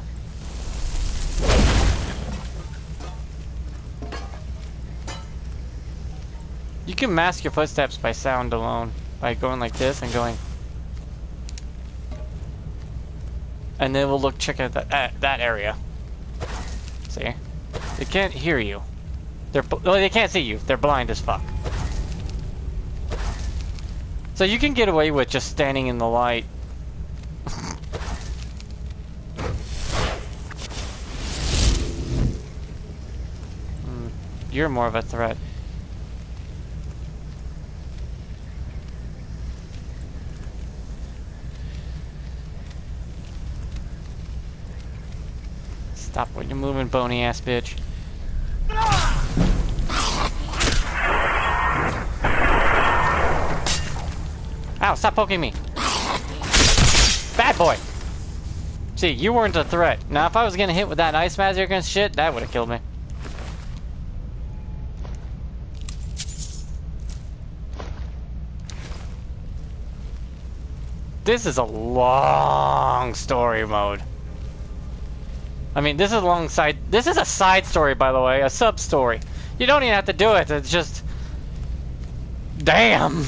You can mask your footsteps by sound alone. By going like this and going... and then we'll check at that area. See? They can't hear you. They can't see you. They're blind as fuck. So you can get away with just standing in the light. You're more of a threat. Stop what you're moving, bony ass bitch. Ow, stop poking me. Bad boy. See, you weren't a threat. Now, if I was getting hit with that ice magic against shit, that would have killed me. This is a long story mode. I mean, this is this is a side story, by the way, a sub-story. You don't even have to do it, it's just... damn!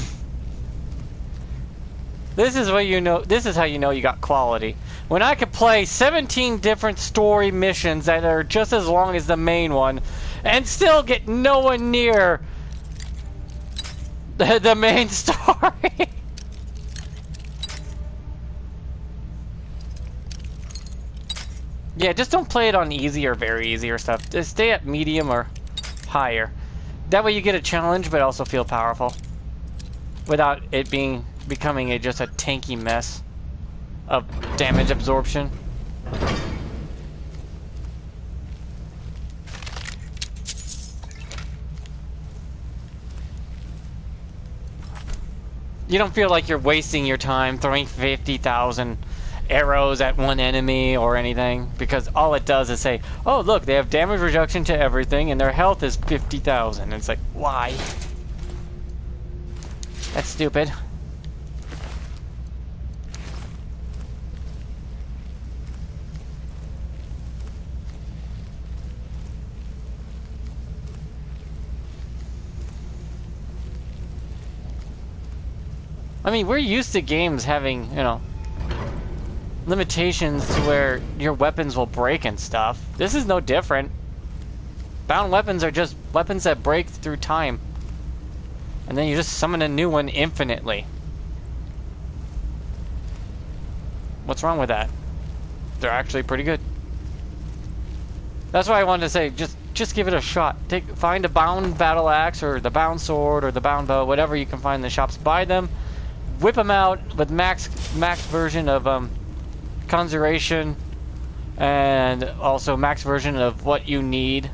This is what you know, this is how you know you got quality. When I could play 17 different story missions that are just as long as the main one, and still get no one near the main story. Yeah, just don't play it on easy or very easy or stuff. Just stay at medium or higher. That way you get a challenge, but also feel powerful. Without it becoming just a tanky mess of damage absorption. You don't feel like you're wasting your time throwing 50,000 arrows at one enemy or anything, because all it does is say, oh look, they have damage reduction to everything and their health is 50,000. It's like, why? That's stupid. I mean, we're used to games having, you know, limitations to where your weapons will break and stuff. This is no different. Bound weapons are just weapons that break through time. And then you just summon a new one infinitely. What's wrong with that? They're actually pretty good. That's why I wanted to say, just just give it a shot. Find a bound battle axe or the bound sword or the bound bow, whatever you can find in the shops. Buy them, whip them out with max version of conjuration, and also max version of what you need.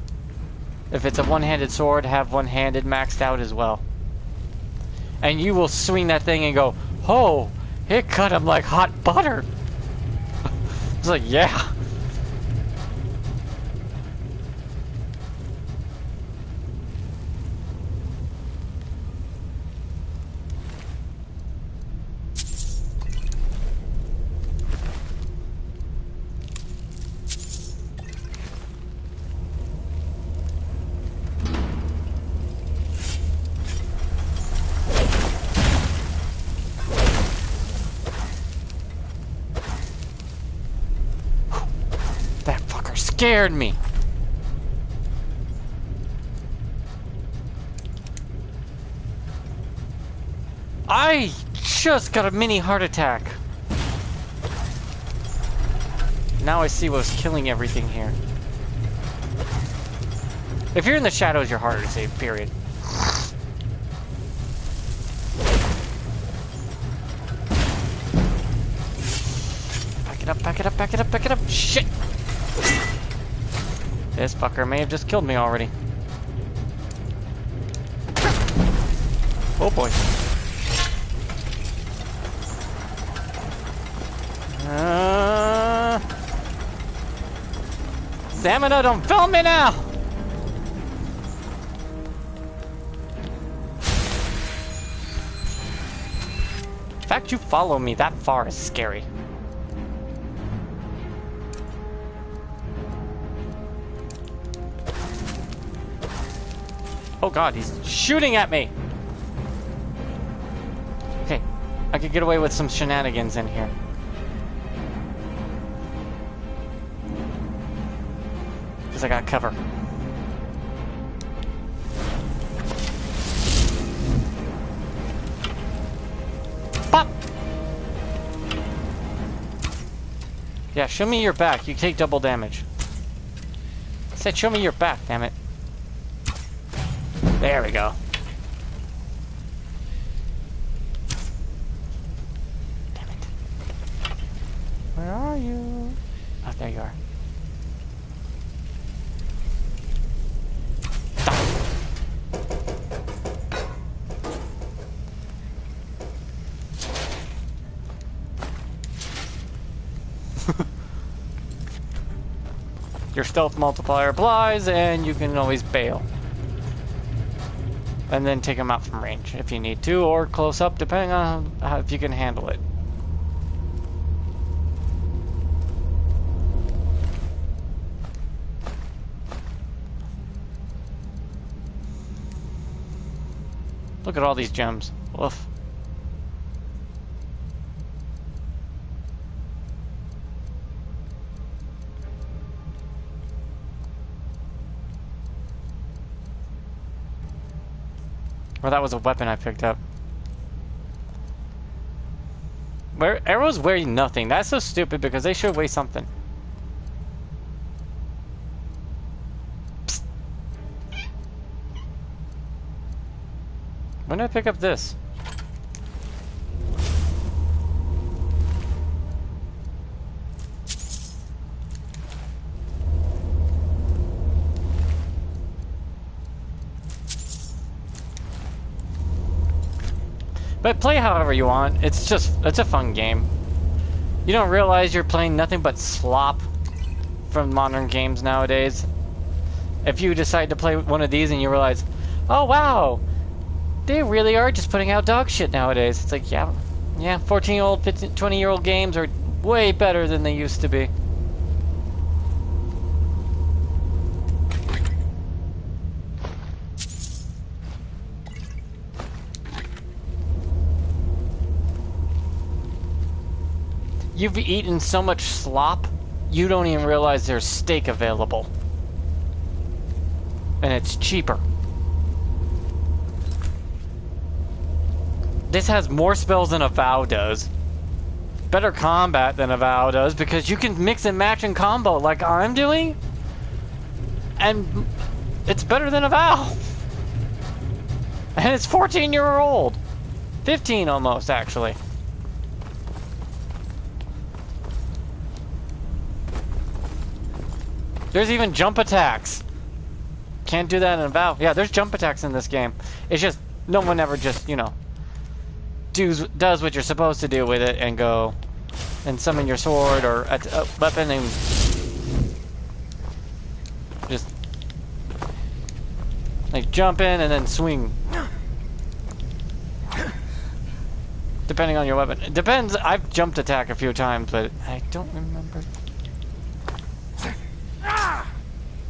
If it's a one-handed sword, have one-handed maxed out as well. And you will swing that thing and go, oh, it cut him like hot butter. It's like, yeah. Scared me. I just got a mini heart attack. Now I see what's killing everything here. If you're in the shadows, you're harder to save, period. Back it up, back it up, back it up, back it up. Shit! This fucker may have just killed me already. Oh boy. Stamina, don't film me now! The fact you follow me that far is scary. Oh god, he's shooting at me! Okay, I could get away with some shenanigans in here. Because I got cover. Pop! Yeah, show me your back. You take double damage. I said show me your back, damn it. There we go. Damn it. Where are you? Oh, there you are. Your stealth multiplier applies, and you can always bail. And then take them out from range if you need to, or close up, depending on if you can handle it. Look at all these gems. Woof. Or that was a weapon I picked up. Arrows weigh nothing. That's so stupid because they should weigh something. Psst. When did I pick up this? But play however you want. It's a fun game. You don't realize you're playing nothing but slop from modern games nowadays. If you decide to play one of these and you realize, oh wow, they really are just putting out dog shit nowadays. It's like, yeah, 14-year-old, 20-year-old games are way better than they used to be. You've eaten so much slop, you don't even realize there's steak available. And it's cheaper. This has more spells than a vow does. Better combat than a vow does, because you can mix and match and combo like I'm doing. And It's better than a Vow. And it's 14-year-old. 15 almost, actually. There's even jump attacks. Can't do that in a Vow. Yeah, there's jump attacks in this game. It's just, no one ever just, you know, does what you're supposed to do with it and go and summon your sword or a weapon and just like jump in and then swing. Depending on your weapon. It depends. I've jumped attack a few times, but I don't remember.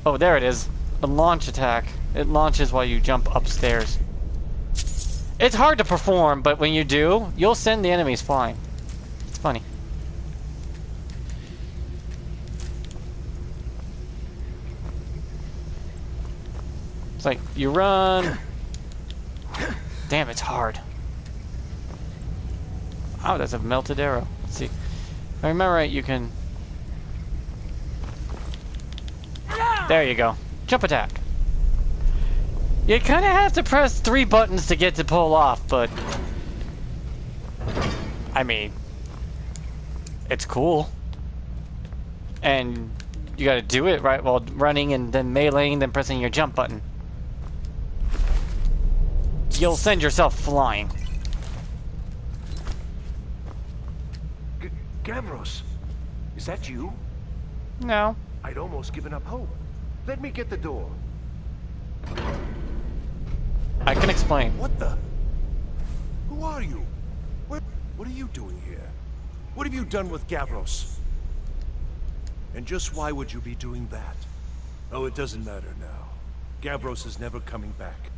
Oh, there it is. A launch attack. It launches while you jump upstairs. It's hard to perform, but when you do, you'll send the enemies flying. It's funny. It's like, you run. Damn, it's hard. Oh, that's a melted arrow. Let's see. If I remember right, you can... There you go. Jump attack. You kind of have to press 3 buttons to get to pull off, but... I mean... It's cool. And you gotta do it right while running and then meleeing, then pressing your jump button. You'll send yourself flying. Gavros, is that you? No. I'd almost given up hope. Let me get the door. I can explain. What the? Who are you? What are you doing here? What have you done with Gavros? And just why would you be doing that? Oh, it doesn't matter now. Gavros is never coming back.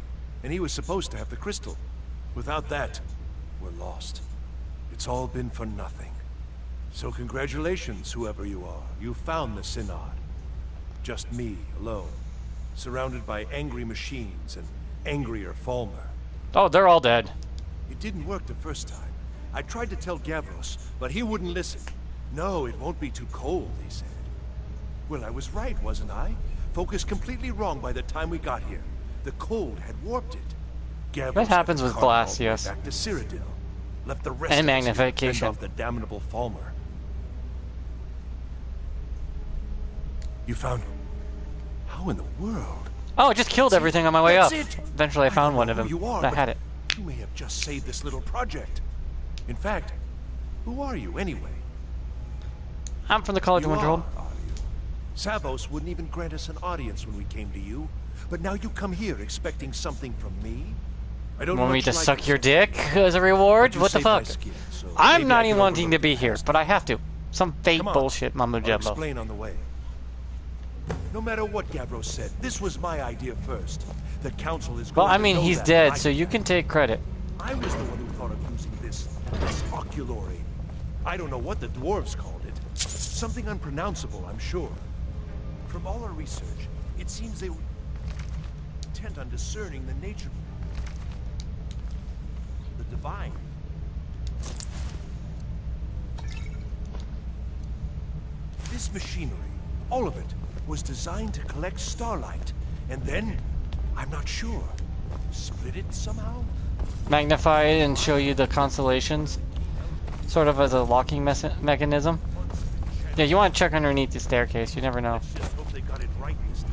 And he was supposed to have the crystal. Without that, we're lost. It's all been for nothing. So congratulations, whoever you are. You found the Synod. Just me, alone. Surrounded by angry machines and angrier Falmer. Oh, they're all dead. It didn't work the first time. I tried to tell Gavros, but he wouldn't listen. No, it won't be too cold, he said. Well, I was right, wasn't I? Focused completely wrong by the time we got here. The cold had warped it. Gavros That happens with glass, all the way yes. back to Cyrodiil. Left the rest And of us here to magnification. fend off the damnable Falmer. You found... How in the world? Oh, I just killed everything on my way up. That's it. Eventually I found don't one know of them. who you are, I but had it. You may have just saved this little project. In fact, who are you anyway? I'm from the College of You Winterhold. are you? Savos wouldn't even grant us an audience when we came to you. But now you come here expecting something from me? I don't Want me much to like suck it. your dick as a reward? But you What the saved my fuck? skin, so I'm maybe not I even can wanting to overlook be the here, past. but I have to. Some fake Come on. bullshit mumbo I'll jumbo. explain on the way. No matter what Gavros said, this was my idea first. The council is Well, going I to mean, know he's that, dead, and so you can take credit. I was the one who thought of using this oculory. I don't know what the dwarves called it. Something unpronounceable, I'm sure. From all our research, it seems they were intent on discerning the nature of the divine. This machinery, all of it, was designed to collect starlight, and then, I'm not sure, split it somehow? Magnify it and show you the constellations. Sort of as a locking mechanism. Yeah, you want to check underneath the staircase. You never know. Let's just hope they got it right this time.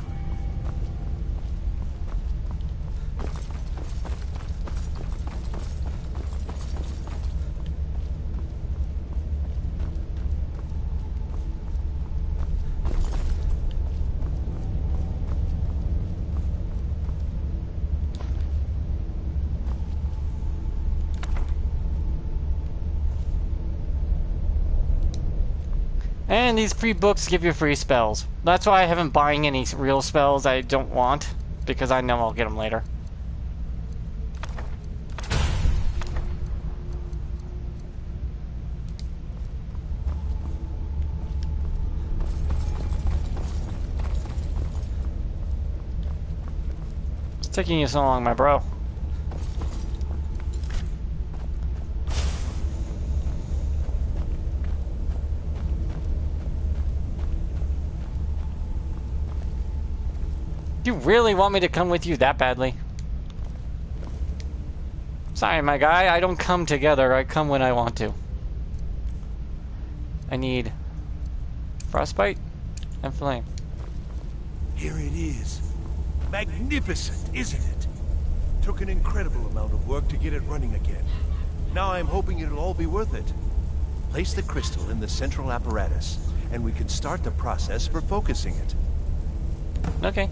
And these free books give you free spells. That's why I haven't buying any real spells I don't want, because I know I'll get them later. It's taking you so long, my bro. Do you really want me to come with you that badly? Sorry, my guy. I don't come together. I come when I want to. I need frostbite and flame. Here it is. Magnificent, isn't it? Took an incredible amount of work to get it running again. Now I'm hoping it'll all be worth it. Place the crystal in the central apparatus, and we can start the process for focusing it. Okay.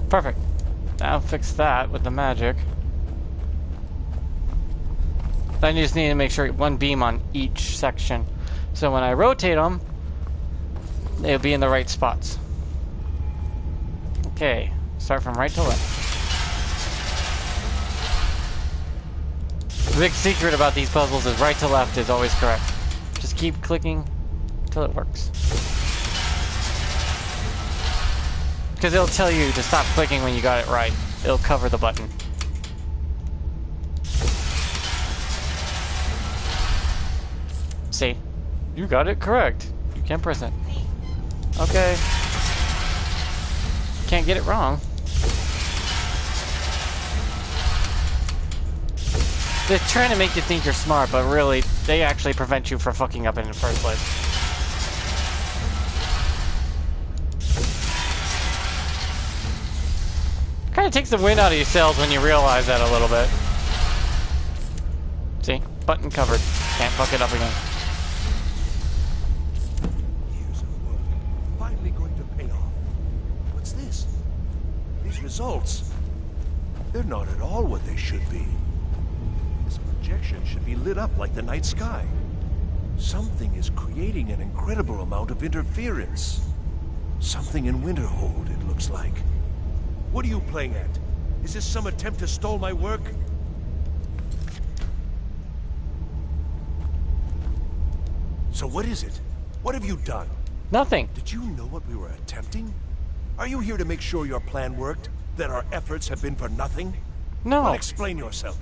Perfect. Now fix that with the magic. Then you just need to make sure one beam on each section. So when I rotate them, they'll be in the right spots. Okay, start from right to left. The big secret about these puzzles is right to left is always correct. Just keep clicking until it works. Because it'll tell you to stop clicking when you got it right. It'll cover the button. See? You got it correct. You can't press it. Okay. Can't get it wrong. They're trying to make you think you're smart, but really, they actually prevent you from fucking up in the first place. Kind of takes the wind out of your sails when you realize that a little bit. See? Button covered. Can't fuck it up again. Years of work finally going to pay off. What's this? These results. They're not at all what they should be. This projection should be lit up like the night sky. Something is creating an incredible amount of interference. Something in Winterhold, it looks like. What are you playing at? Is this some attempt to stall my work? So what is it? What have you done? Nothing. Did you know what we were attempting? Are you here to make sure your plan worked? That our efforts have been for nothing? No. Well, explain yourself.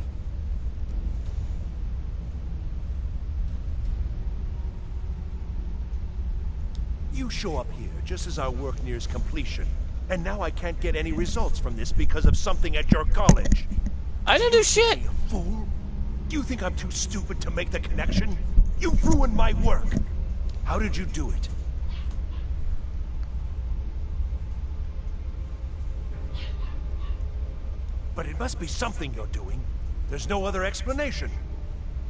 You show up here just as our work nears completion. And now I can't get any results from this because of something at your college. I didn't do shit. You fool! Do you think I'm too stupid to make the connection? You've ruined my work! How did you do it? But it must be something you're doing. There's no other explanation.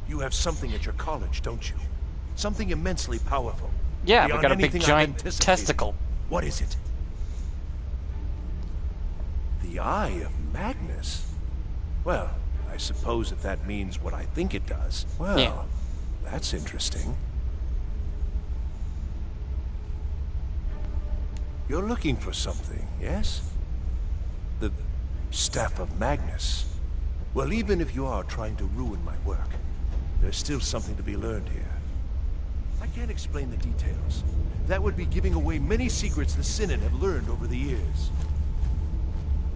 You have something at your college, don't you? Something immensely powerful. Yeah, we beyond got a big anything I've giant anticipated. testicle. What is it? The Eye of Magnus? Well, I suppose if that means what I think it does. Well, Yeah. that's interesting. You're looking for something, yes? The Staff of Magnus. Well, even if you are trying to ruin my work, there's still something to be learned here. I can't explain the details. That would be giving away many secrets the Synod have learned over the years.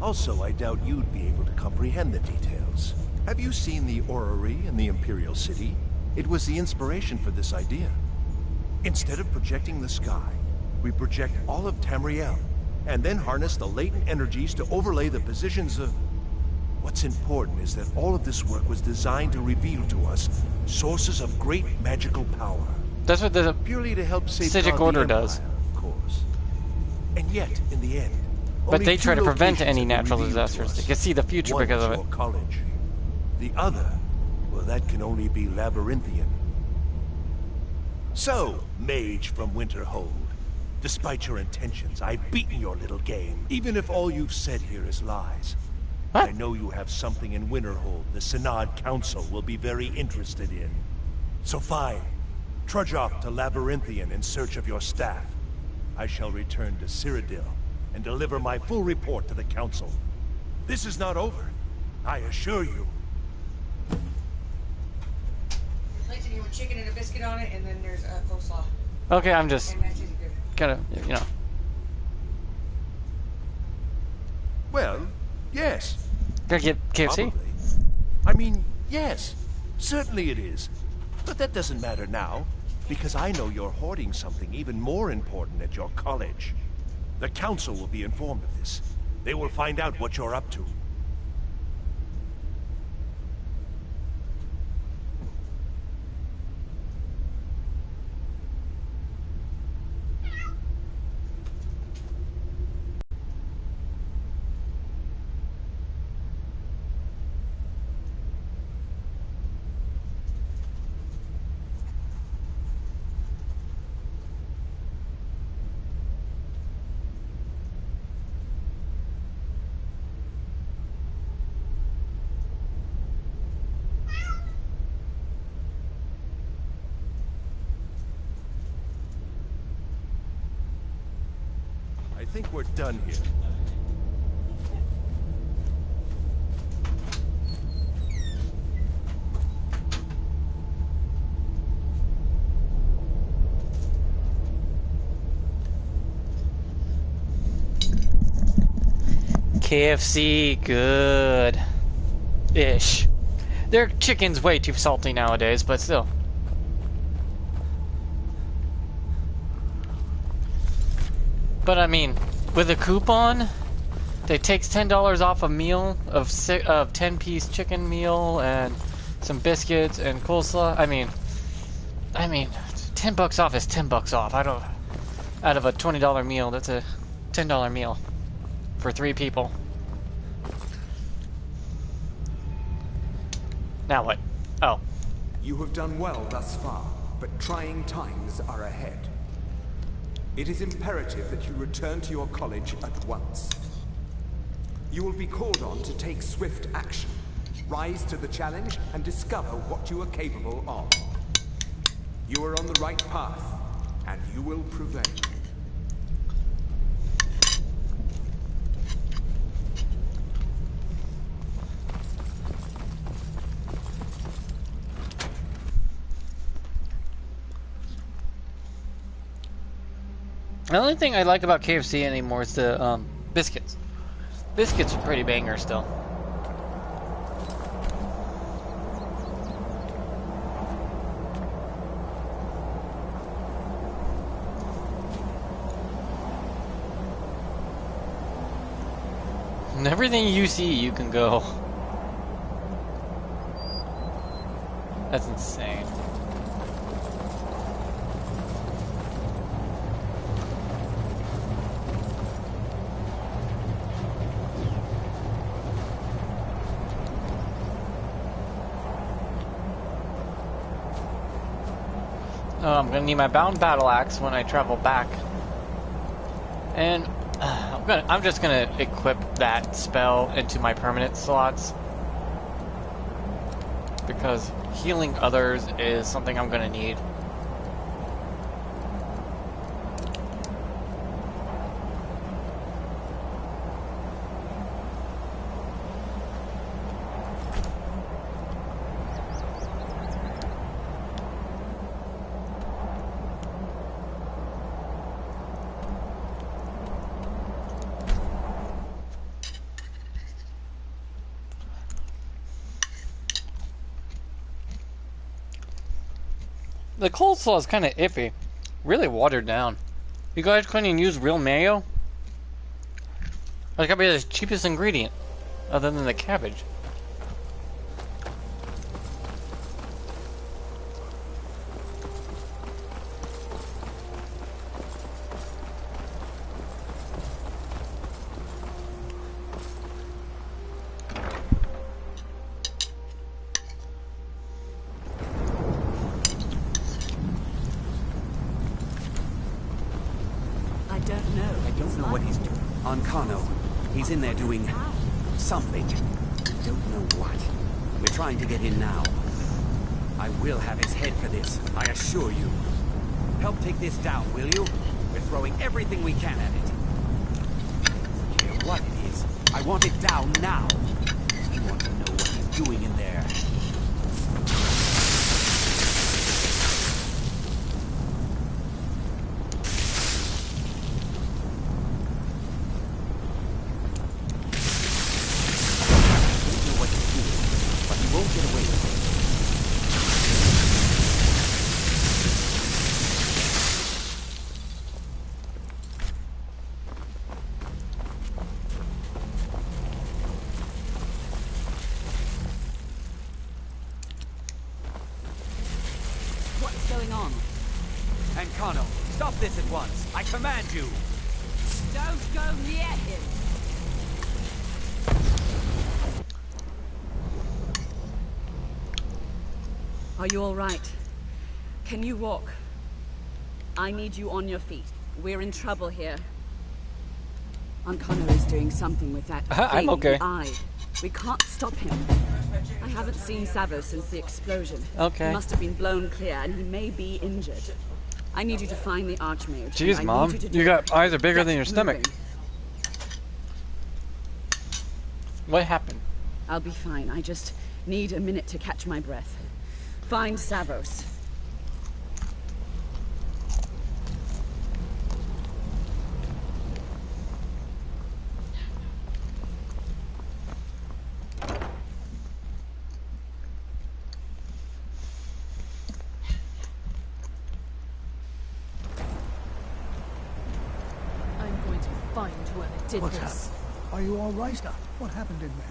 Also, I doubt you'd be able to comprehend the details. Have you seen the orrery in the Imperial City? It was the inspiration for this idea. Instead of projecting the sky, we project all of Tamriel, and then harness the latent energies to overlay the positions of... What's important is that all of this work was designed to reveal to us sources of great magical power. That's what the Purely to help safeguard Psijic the Order Empire, does. of course. And yet, in the end... But only they two try to prevent locations any have been natural revealed to disasters. us. They can see the future One because is of it. your college. The other, well, that can only be labyrinthian. So, mage from Winterhold, despite your intentions, I've beaten your little game, even if all you've said here is lies. What? I know you have something in Winterhold the Synod Council will be very interested in. So fine. Trudge off to Labyrinthian in search of your staff. I shall return to Cyrodiil and deliver my full report to the Council. This is not over, I assure you. Plates and you want chicken and a biscuit on it, and then there's coleslaw. Okay, I'm just And that tastes good. gotta, you know. Well, yes. Gotta get KFC? Probably. I mean, yes. Certainly it is. But that doesn't matter now, because I know you're hoarding something even more important at your college. The Council will be informed of this. They will find out what you're up to. I think we're done here. KFC, good. Ish. Their chicken's way too salty nowadays, but still. But I mean, with a coupon, that takes $10 off a meal of 10-piece chicken meal and some biscuits and coleslaw. I mean, $10 off is $10 off. I don't. Out of a $20 meal, that's a $10 meal for 3 people. Now what? Oh. You have done well thus far, but trying times are ahead. It is imperative that you return to your college at once. You will be called on to take swift action, rise to the challenge, and discover what you are capable of. You are on the right path, and you will prevail. The only thing I like about KFC anymore is the biscuits. Biscuits are pretty banger still. And everything you see, you can go. That's insane. Oh, I'm gonna need my bound battle axe when I travel back, and I'm just gonna equip that spell into my permanent slots because healing others is something I'm gonna need. The coleslaw is kind of iffy. Really watered down. You guys couldn't even use real mayo? That's gotta be the cheapest ingredient, other than the cabbage. I don't know what he's doing. Ancano, he's in there doing something. Don't know what. We're trying to get in now. I will have his head for this, I assure you. Help take this down, will you? We're throwing everything we can at it. I don't care what it is. I want it down now. I want to know what he's doing in there. Kano, stop this at once. I command you. Don't go near him. Are you all right? Can you walk? I need you on your feet. We're in trouble here. Ankano is doing something with that I'm okay. eye. We can't stop him. I haven't seen Savo since the explosion. Okay. He must have been blown clear, and he may be injured. I need you to find the Archmage. Jeez, Mom. You got eyes are bigger than your stomach. What happened? I'll be fine. I just need a minute to catch my breath. Find Savos. Find whoever did What's this. happened? Are you all right? What happened in there?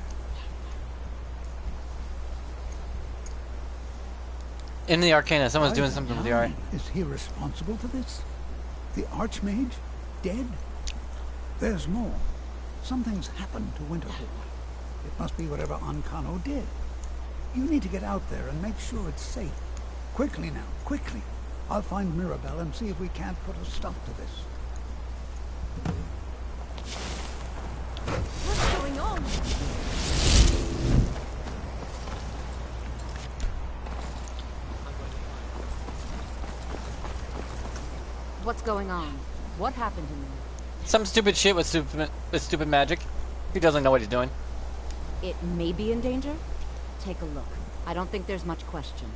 In the Arcana, someone's doing something with the art. Is he responsible for this? The Archmage? Dead? There's more. Something's happened to Winterhold. It must be whatever Ankano did. You need to get out there and make sure it's safe. Quickly now, quickly. I'll find Mirabelle and see if we can't put a stop to this. What's going on? What's going on? What happened in there? Some stupid shit with stupid magic. He doesn't know what he's doing. It may be in danger? Take a look. I don't think there's much question.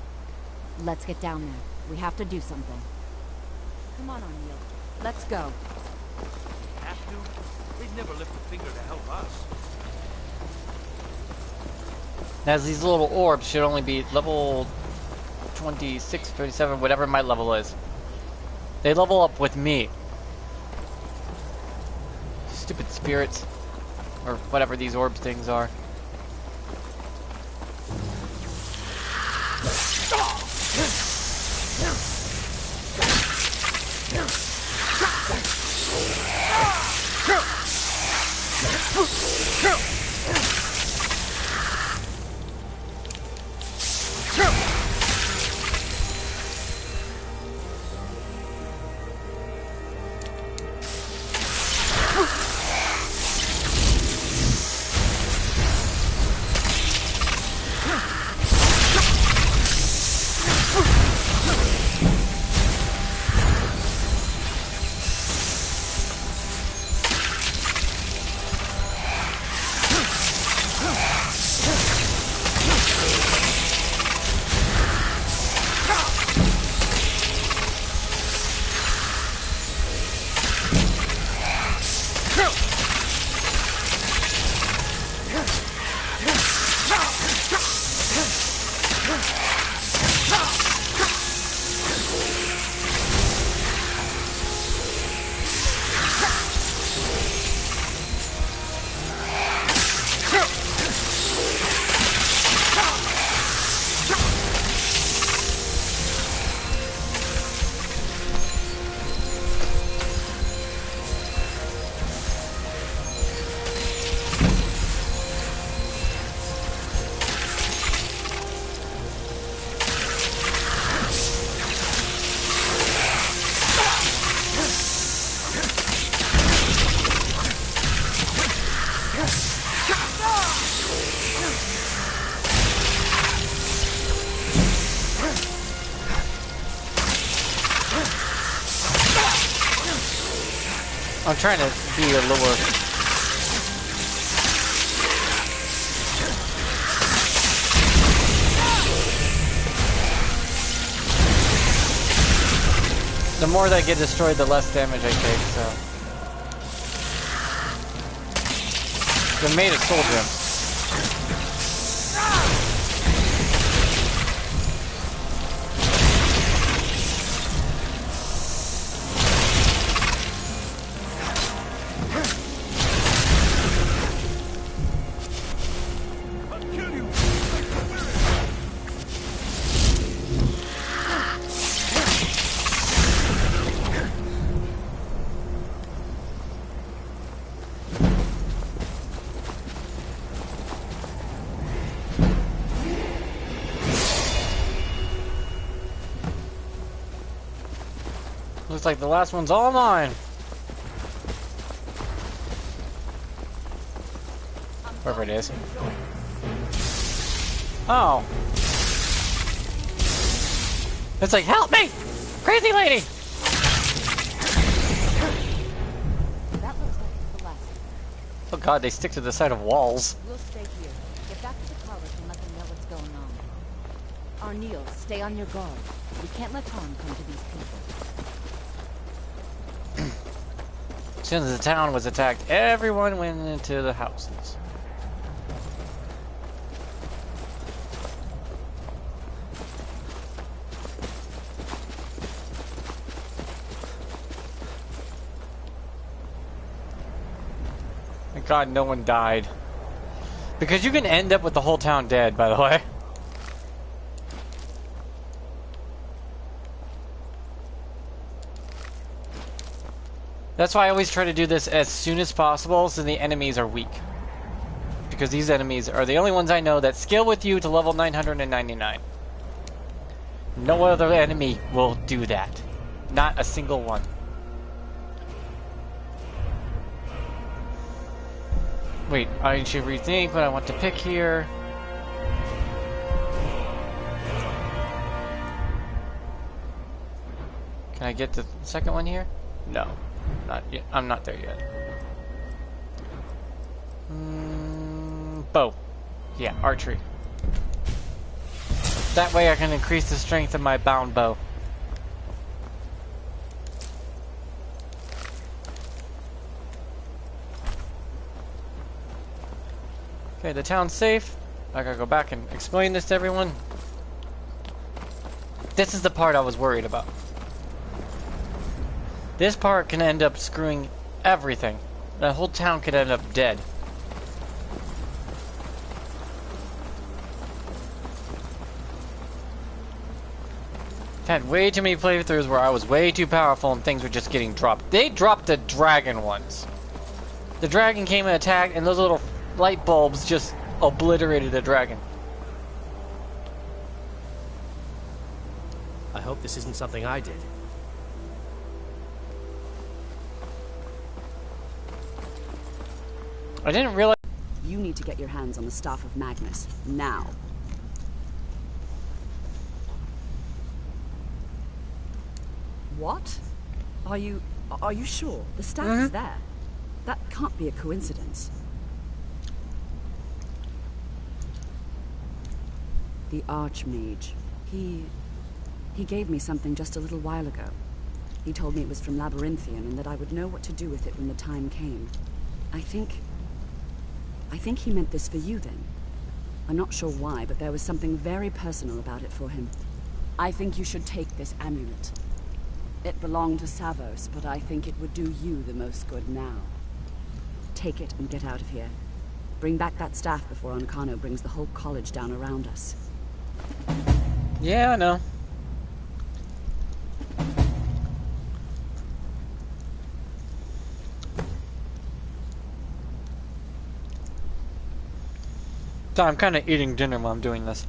Let's get down there. We have to do something. Come on, O'Neill. Let's go. Have to? They'd never lift a finger to help us. As these little orbs should only be level 26, 37, whatever my level is. They level up with me. Stupid spirits. Or whatever these orb things are. I'm trying to be a lower. The more that get destroyed, the less damage I take, so. They made a soul gem. Looks like the last one's all mine. Wherever it is. Oh. It's like, help me! Crazy lady! That looks like it's the last. Oh god, they stick to the side of walls. We'll stay here. Get back to the college and let them know what's going on. Arneal, stay on your guard. We can't let harm come to these people. As soon as the town was attacked, everyone went into the houses. Thank God no one died. Because you can end up with the whole town dead, by the way. That's why I always try to do this as soon as possible so the enemies are weak. Because these enemies are the only ones I know that scale with you to level 999. No other enemy will do that. Not a single one. Wait, I should rethink what I want to pick here. Can I get the second one here? No. Not yet. I'm not there yet. Bow. Yeah, archery. That way I can increase the strength of my bound bow. Okay, the town's safe. I gotta go back and explain this to everyone. This is the part I was worried about. This part can end up screwing everything. The whole town could end up dead. I've had way too many playthroughs where I was way too powerful and things were just getting dropped. They dropped the dragon once. The dragon came and attacked and those little light bulbs just obliterated the dragon. I hope this isn't something I did. I didn't realize. You need to get your hands on the staff of Magnus, now. What? Are you sure? The staff is there. That can't be a coincidence. The Archmage. He gave me something just a little while ago. He told me it was from Labyrinthian and that I would know what to do with it when the time came. I think he meant this for you then. I'm not sure why, but there was something very personal about it for him. I think you should take this amulet. It belonged to Savos, but I think it would do you the most good now. Take it and get out of here. Bring back that staff before Ancano brings the whole college down around us. Yeah, I know. So I'm kind of eating dinner while I'm doing this.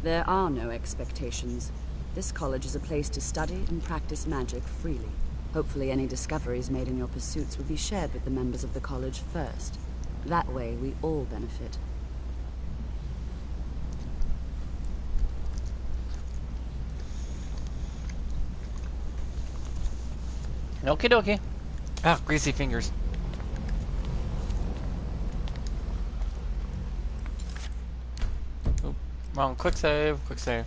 There are no expectations. This college is a place to study and practice magic freely. Hopefully any discoveries made in your pursuits will be shared with the members of the college first. That way we all benefit. Okie dokie. Ah, greasy fingers. Oop, wrong. Quick save. Quick save.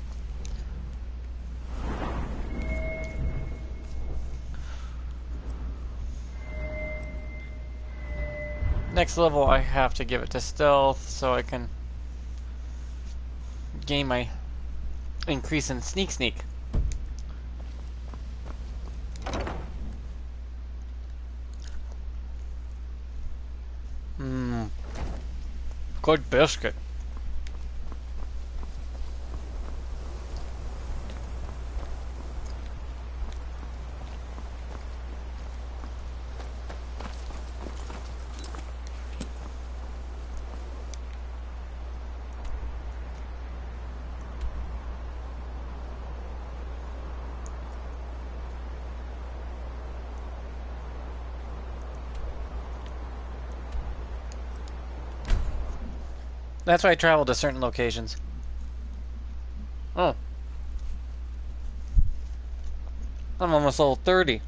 Next level, I have to give it to stealth so I can gain my increase in sneak. Good biscuit. That's why I travel to certain locations. Oh. I'm almost level 30.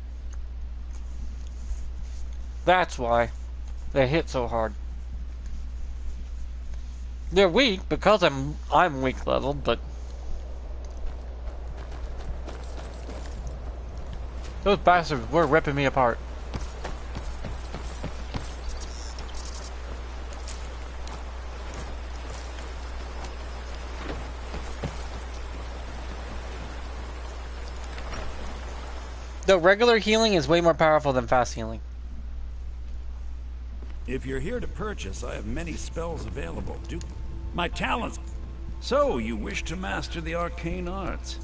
That's why they hit so hard. They're weak because I'm weak leveled, but those bastards were ripping me apart. The regular healing is way more powerful than fast healing. If you're here to purchase, I have many spells available. My talents. So, you wish to master the arcane arts?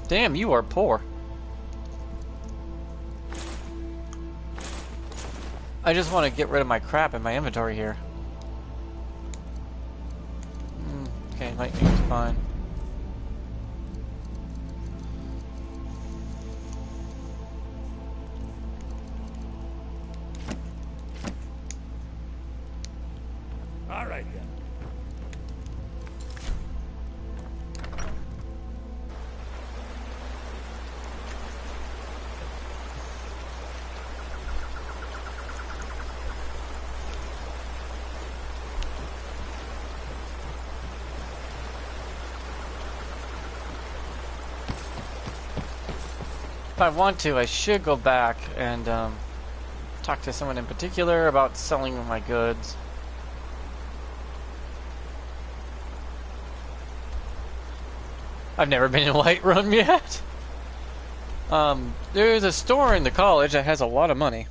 Damn, you are poor. I just want to get rid of my crap in my inventory here. Okay, lightning's fine. All right then. If I want to, I should go back and talk to someone in particular about selling my goods. I've never been in Whiterun yet. There's a store in the college that has a lot of money.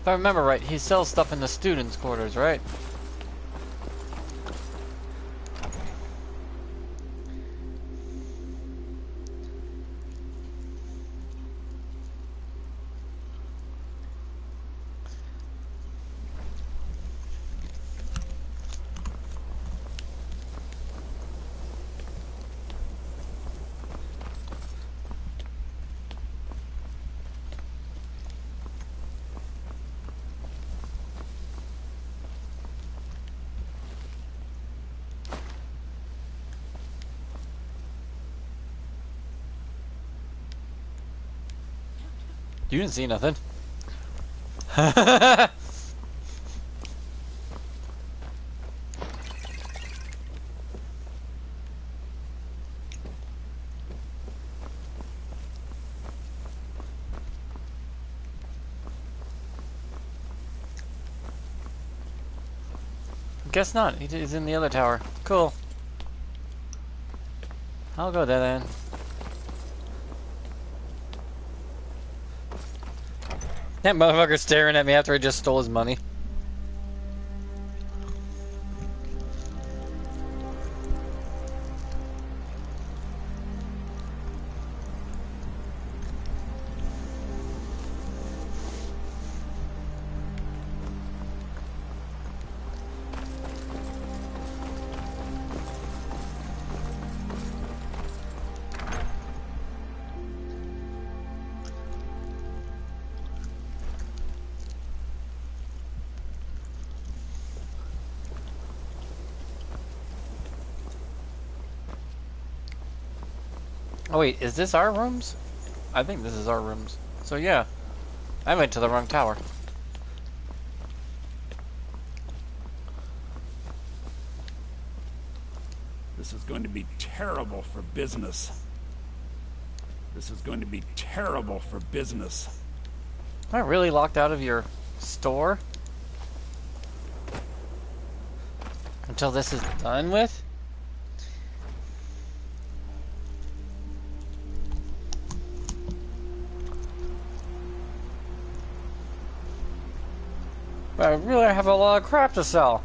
If I remember right, he sells stuff in the students' quarters, right? You didn't see nothing. Guess not. He's in the other tower. Cool. I'll go there then. That motherfucker's staring at me after I just stole his money. Oh wait, is this our rooms? I think this is our rooms. So yeah, I went to the wrong tower. This is going to be terrible for business. This is going to be terrible for business. Am I really locked out of your store? Until this is done with? But I really have a lot of crap to sell.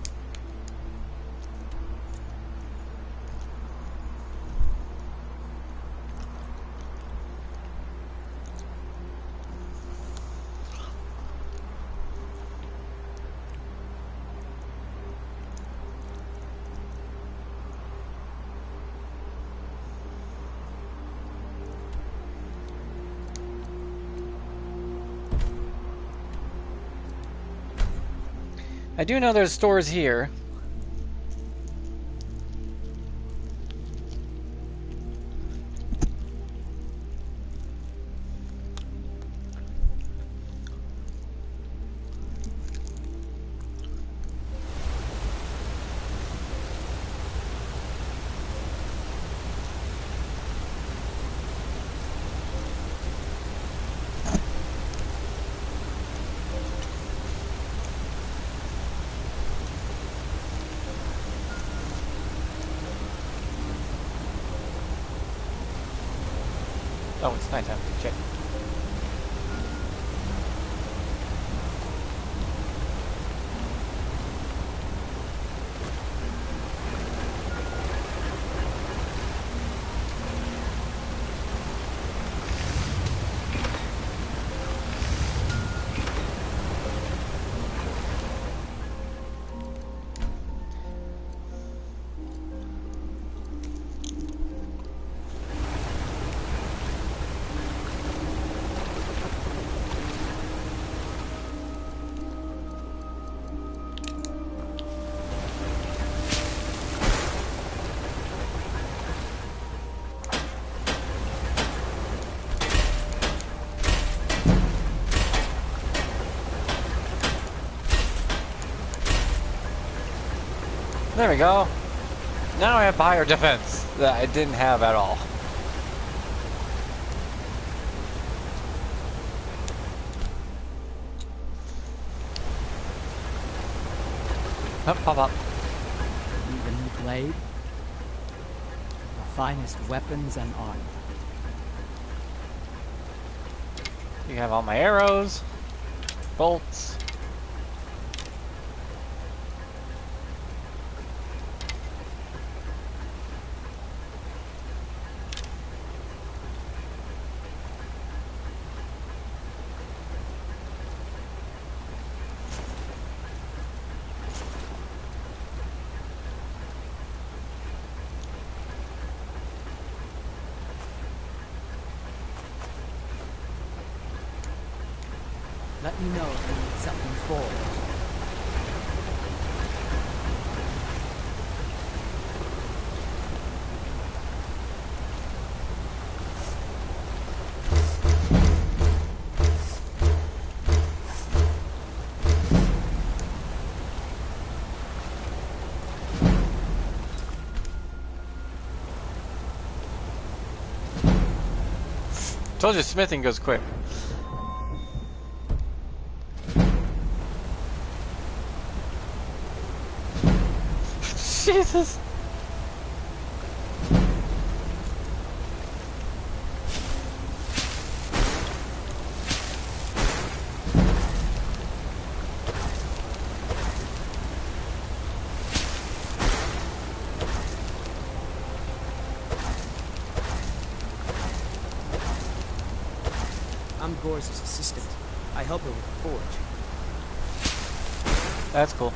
I do know there's stores here. Oh, it's nighttime. Shit. There we go. Now I have higher defense that I didn't have at all. Up, pop up. Need a new blade? The finest weapons and armor. You have all my arrows, bolts. Let me know if you need something forward. Told you smithing goes quick. Jesus. I'm Gore's assistant. I help her with the forge. That's cool.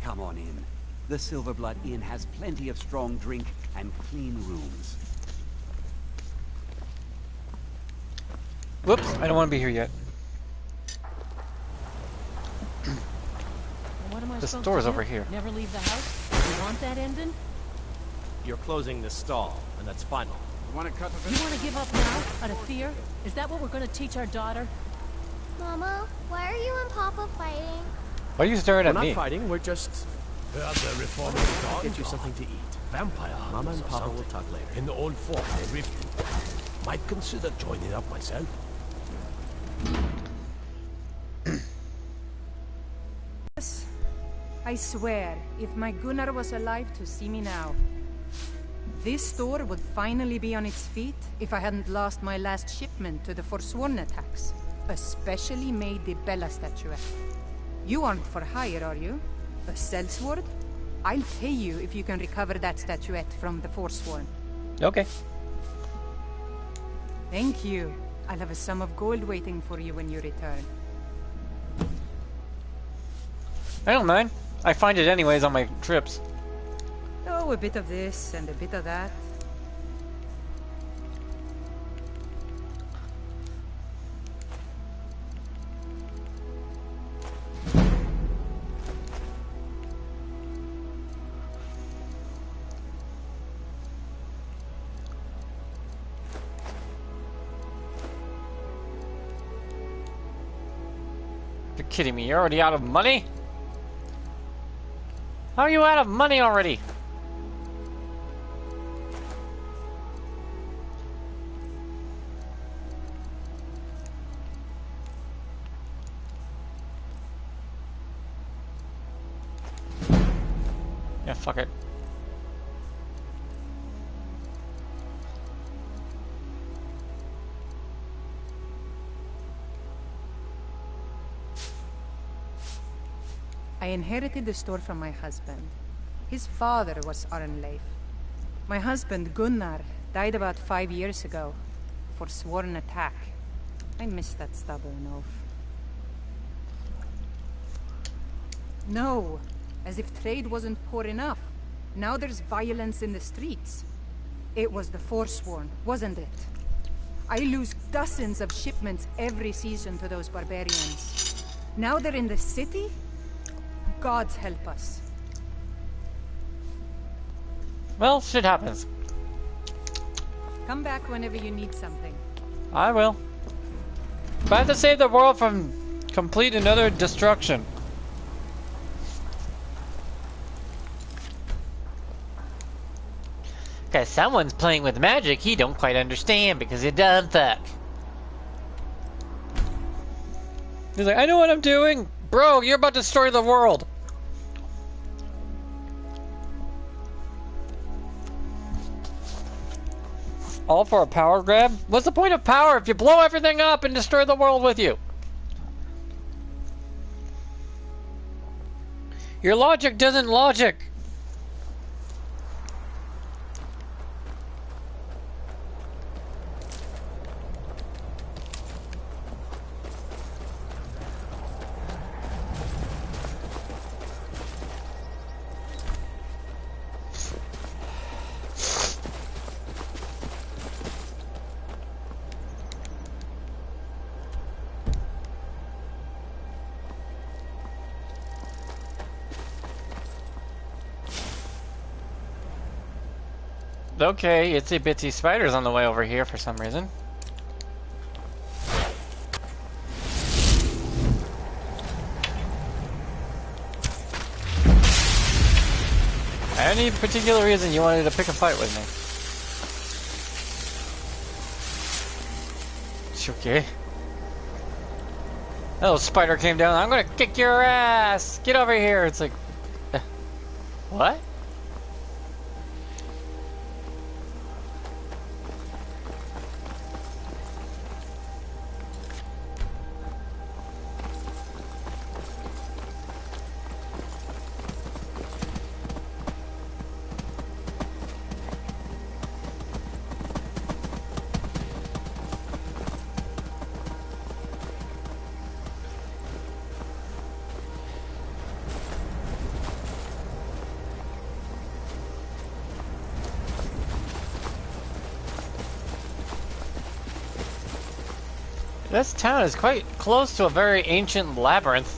Come on in. The Silverblood Inn has plenty of strong drink and clean rooms. Whoops, I don't want to be here yet. What am I The supposed store's to do? over here. Never leave the house? You want that ending? You're closing the stall, and that's final. You want to cut the You want to give up now, out of fear? Is that what we're going to teach our daughter? Mama, why are you and Papa fighting? Why are you staring We're at not me? fighting, we're just... They're reforming the Dark Get you something to eat. Vampire Mama and hunters or Papa will something. talk later. In the old fort they rifted. Might consider joining up myself. I swear, if my Gunnar was alive to see me now. This store would finally be on its feet if I hadn't lost my last shipment to the Forsworn attacks. A specially made the Bella statuette. You aren't for hire, are you? A sellsword? I'll pay you if you can recover that statuette from the Forsworn. Okay. Thank you. I'll have a sum of gold waiting for you when you return. I don't mind. I find it anyways on my trips. Oh, a bit of this and a bit of that. You're kidding me. You're already out of money? How are you out of money already? Yeah, fuck it. I inherited the store from my husband. His father was Arnleif. My husband, Gunnar, died about 5 years ago. Forsworn attack. I miss that stubborn oaf. No, as if trade wasn't poor enough. Now there's violence in the streets. It was the Forsworn, wasn't it? I lose dozens of shipments every season to those barbarians. Now they're in the city? Gods help us. Well, shit happens. Come back whenever you need something. I will. But I have to save the world from complete and utter destruction. Cause someone's playing with magic he don't quite understand because it doesn't fuck. He's like, I know what I'm doing! Bro, you're about to destroy the world! All for a power grab? What's the point of power if you blow everything up and destroy the world with you? Your logic doesn't logic. Okay, itsy bitsy spiders on the way over here for some reason. Any particular reason you wanted to pick a fight with me? It's okay. That little spider came down. I'm gonna kick your ass. Get over here. It's like, what? This town is quite close to a very ancient labyrinth.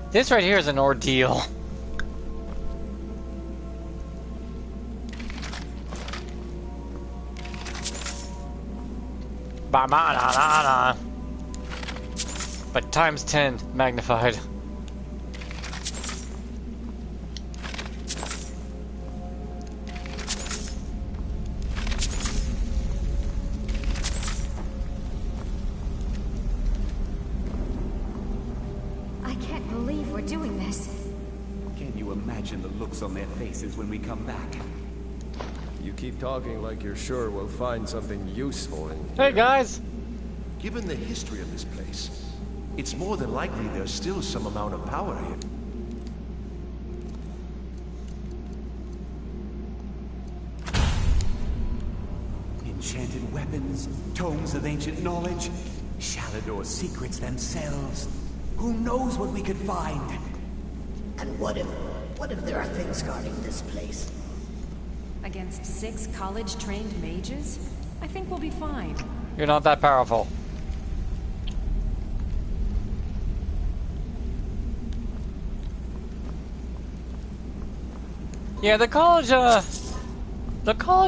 This right here is an ordeal. But times 10 magnified. On their faces when we come back. You keep talking like you're sure we'll find something useful in here. Hey guys! Given the history of this place, it's more than likely there's still some amount of power here. Enchanted weapons, tomes of ancient knowledge, Shalador's secrets themselves. Who knows what we could find? And what if there are things guarding this place? Against 6 college-trained mages? I think we'll be fine. You're not that powerful. Yeah, the college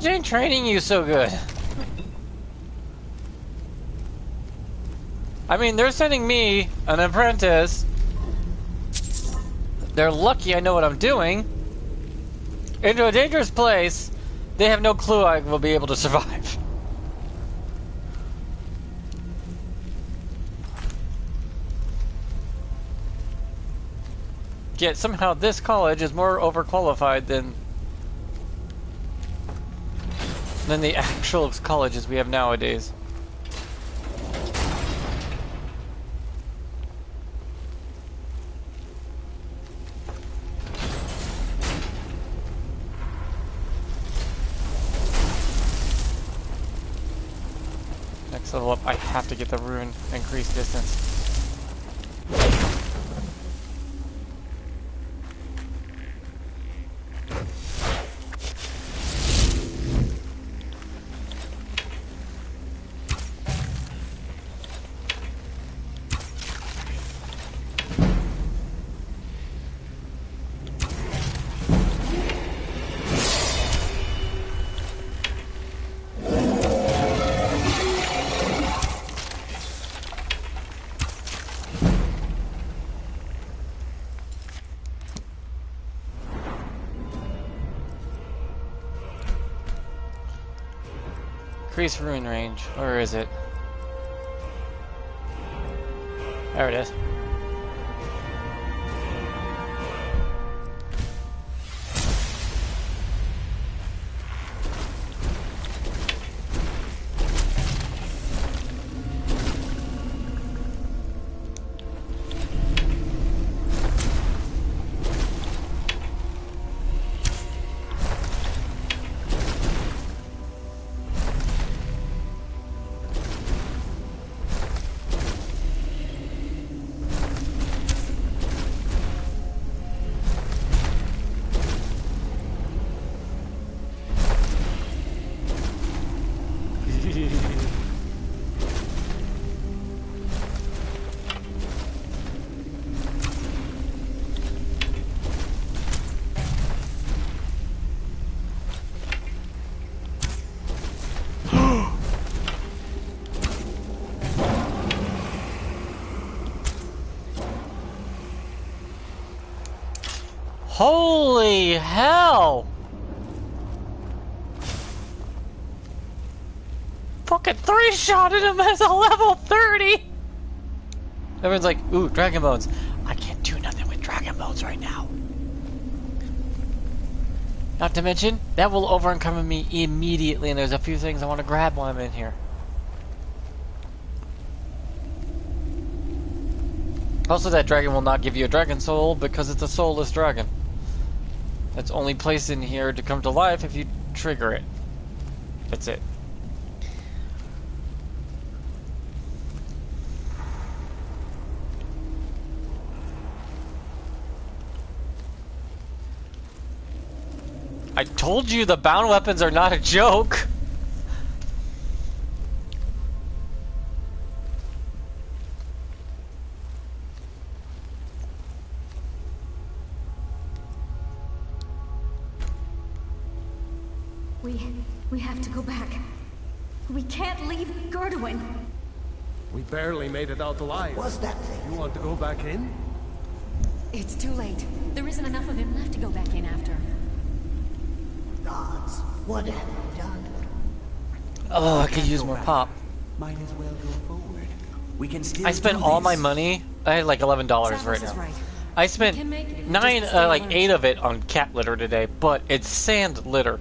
ain't training you so good. I mean, they're sending me, an apprentice. They're lucky I know what I'm doing. Into a dangerous place. They have no clue I will be able to survive. Yet somehow this college is more overqualified than the actual colleges we have nowadays. Next level up, I have to get the rune increased distance. Increase rune range. Where is it? There it is. Holy hell! Fucking 3-shotted him as a level 30! Everyone's like, ooh, Dragon Bones. I can't do nothing with Dragon Bones right now. Not to mention, that will over-encumber me immediately, and there's a few things I want to grab while I'm in here. Also, that dragon will not give you a dragon soul because it's a soulless dragon. It's only placed in here to come to life if you trigger it. That's it. I told you the bound weapons are not a joke. We have to go back. We can't leave Gerduin. We barely made it out alive. What's that thing? You want to go back in? It's too late. There isn't enough of him left to go back in after. Gods, what have you done? Oh, I could use more pop. Might as well go forward. We can still I spent all my money. I had like $11 right now. Right. I spent like 8 of it on cat litter today, but it's sand litter.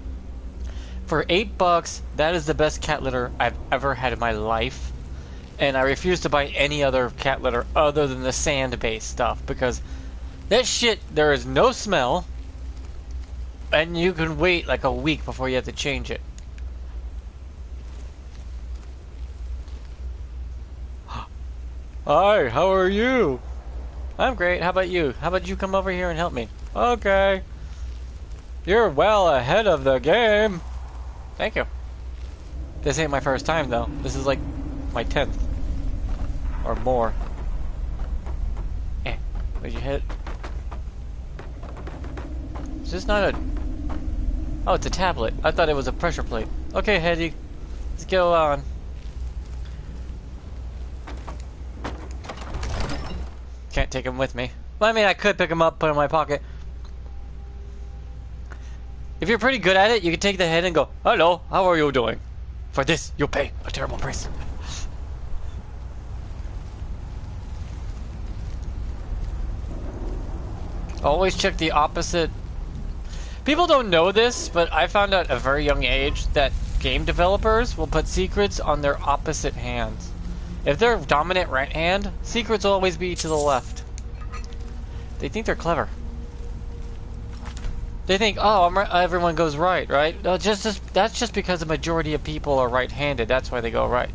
For $8, that is the best cat litter I've ever had in my life. And I refuse to buy any other cat litter other than the sand-based stuff, because that shit, there is no smell, and you can wait like a week before you have to change it. Hi, how are you? I'm great, how about you? How about you come over here and help me? Okay. You're well ahead of the game. Thank you. This ain't my first time though. This is like my 10th. Or more. Where'd you hit? Is this not a... Oh, it's a tablet. I thought it was a pressure plate. Okay, Hetty. Let's go on. Can't take him with me. Well, I mean, I could pick him up, put him in my pocket. If you're pretty good at it, you can take the head and go, hello, how are you doing? For this, you'll pay a terrible price. Always check the opposite. People don't know this, but I found out at a very young age that game developers will put secrets on their opposite hands. If they're dominant right hand, secrets will always be to the left. They think they're clever. They think, oh, everyone goes right? No, that's just because the majority of people are right-handed. That's why they go right.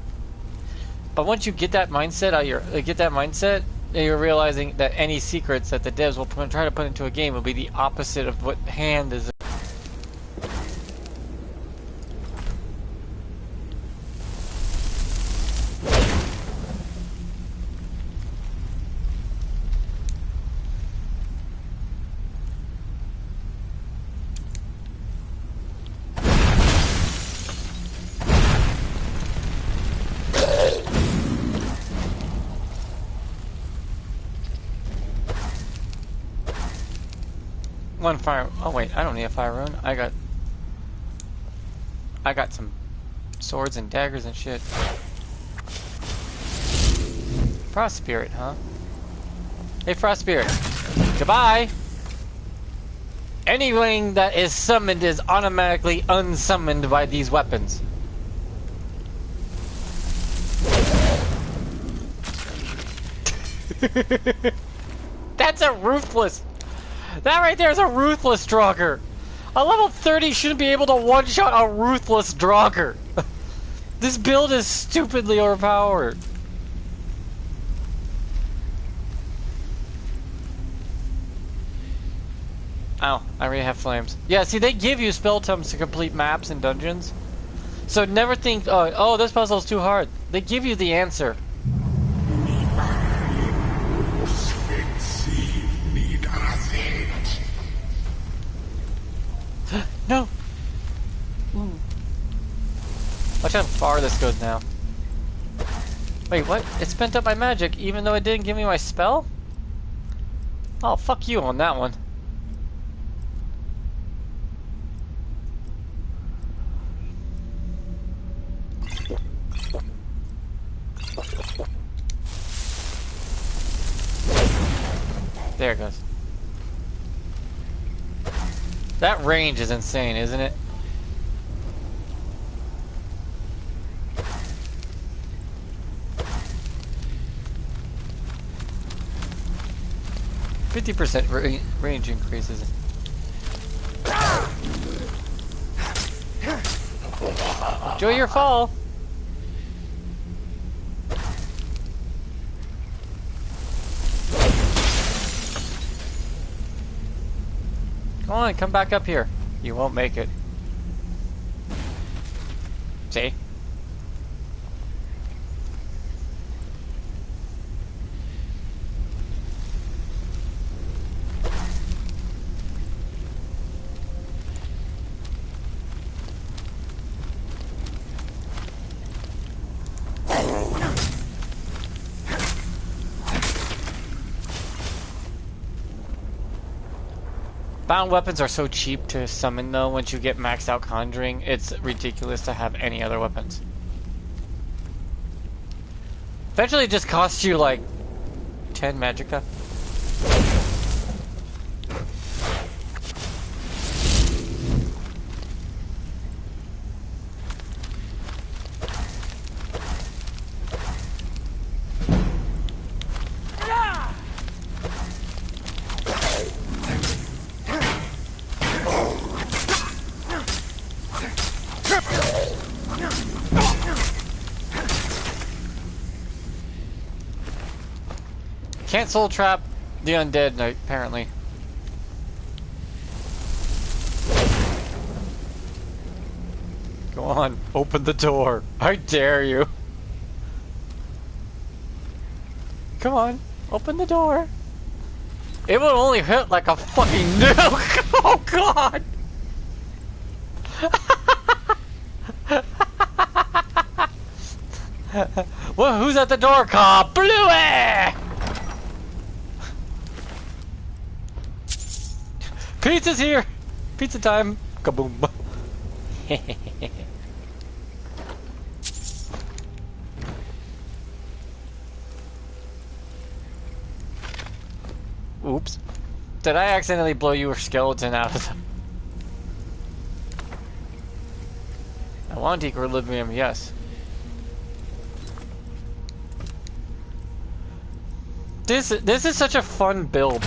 But once you get that mindset, you're realizing that any secrets that the devs will try to put into a game will be the opposite of what hand is. One fire. Oh wait, I don't need a fire rune. I got some Swords and daggers and shit. Frost Spirit, huh? Hey, Frost Spirit. Goodbye! Anything that is summoned is automatically unsummoned by these weapons. That's a ruthless. That right there is a ruthless Draugr. A level 30 shouldn't be able to one-shot a ruthless Draugr. This build is stupidly overpowered. Oh, I already have flames. Yeah, see, they give you spell tomes to complete maps and dungeons. So never think, oh, this puzzle's too hard. They give you the answer. No! Watch how far this goes now. Wait, what? It spent up my magic even though it didn't give me my spell? Oh, fuck you on that one. There it goes. That range is insane, isn't it? %, range increases. Enjoy your fall. Come on, come back up here. You won't make it. See? Bound weapons are so cheap to summon though, once you get maxed out conjuring, it's ridiculous to have any other weapons. Eventually it just costs you like 10 magicka. Can't soul trap the undead, apparently. Go on, open the door. I dare you. Come on, open the door. It will only hit like a fucking nuke. Oh god. Well, who's at the door? Bluey! Pizza's here! Pizza time! Kaboom! Oops. Did I accidentally blow your skeleton out of the... I want equilibrium, yes. This is such a fun build.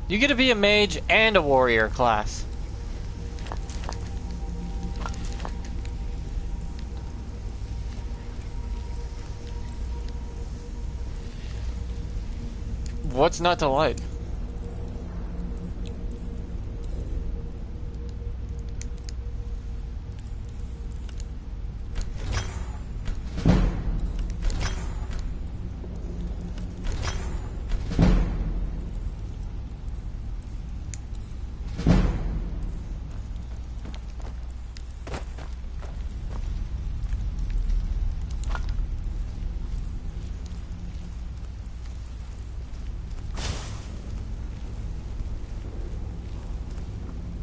You get to be a mage and a warrior class. What's not to like?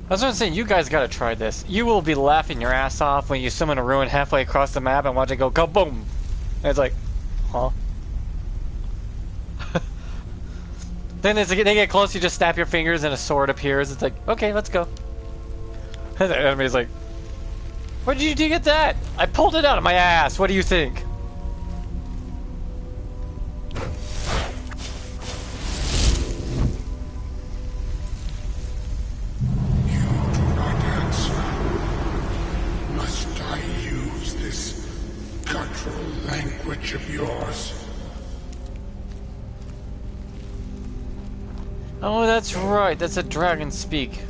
That's what I'm saying. You guys gotta try this. You will be laughing your ass off when you summon a ruin halfway across the map and watch it go kaboom. And it's like, huh? Then as they get close, you just snap your fingers and a sword appears. It's like, okay, let's go. And the enemy's like, where did you get that? I pulled it out of my ass. What do you think? Must I use this guttural language of yours? Oh, that's right. That's a dragon speak.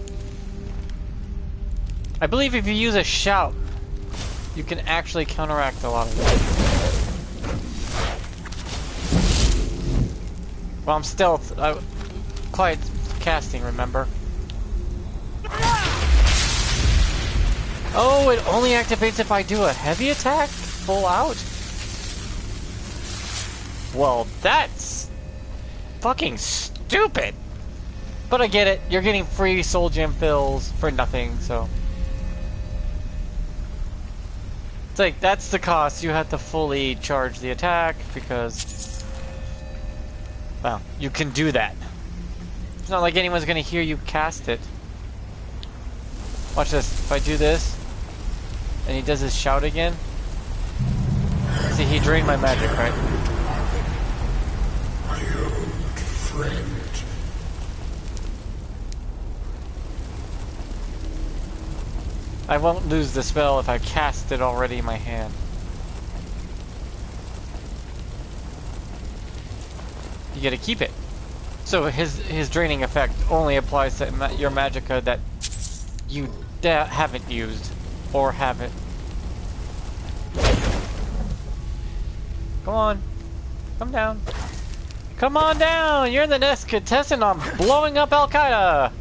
I believe if you use a shout, you can actually counteract a lot of it. Well, I'm stealth. Quiet casting, remember? Oh, it only activates if I do a heavy attack? Full out? Well, that's fucking stupid! But I get it. You're getting free soul gem fills for nothing, so... It's like, that's the cost. You have to fully charge the attack, because... Well, you can do that. It's not like anyone's gonna hear you cast it. Watch this. If I do this, and he does his shout again... See, he drained my magic, right? My old friend. I won't lose the spell if I cast it already in my hand. You gotta keep it. So his draining effect only applies to your magicka that you haven't used or haven't. Come on. Come down. Come on down! You're the next contestant on blowing up Al-Qaeda!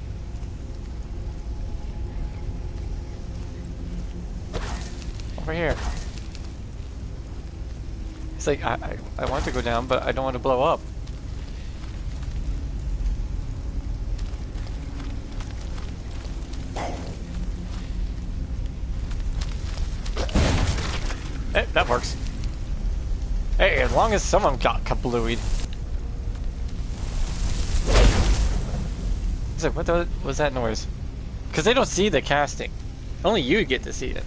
Over here. It's like, I want to go down, but I don't want to blow up. Hey, that works. Hey, as long as someone got kablooied. It's like, what was that noise? Because they don't see the casting. Only you get to see it.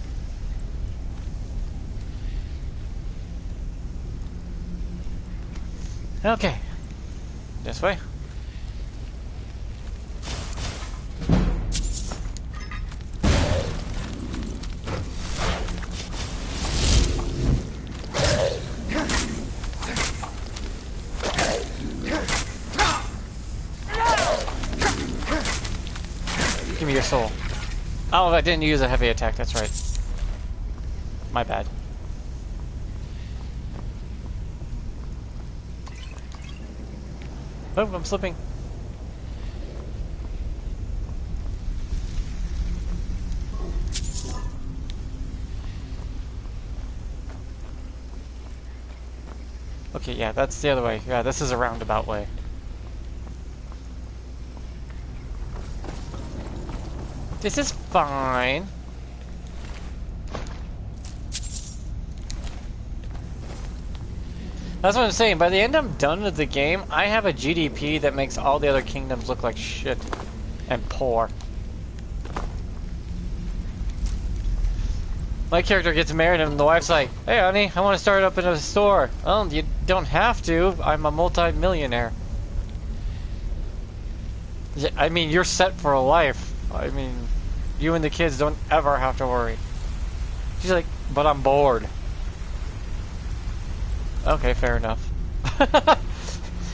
Okay. This way. Give me your soul. Oh, I didn't use a heavy attack, that's right. My bad. Oh, I'm slipping. Okay, yeah, that's the other way. Yeah, this is a roundabout way. This is fine. That's what I'm saying. By the end I'm done with the game, I have a GDP that makes all the other kingdoms look like shit. And poor. My character gets married and the wife's like, hey honey, I want to start up in a store. Well, you don't have to. I'm a multi-millionaire. I mean, you're set for a life. I mean, you and the kids don't ever have to worry. She's like, but I'm bored. Okay, fair enough.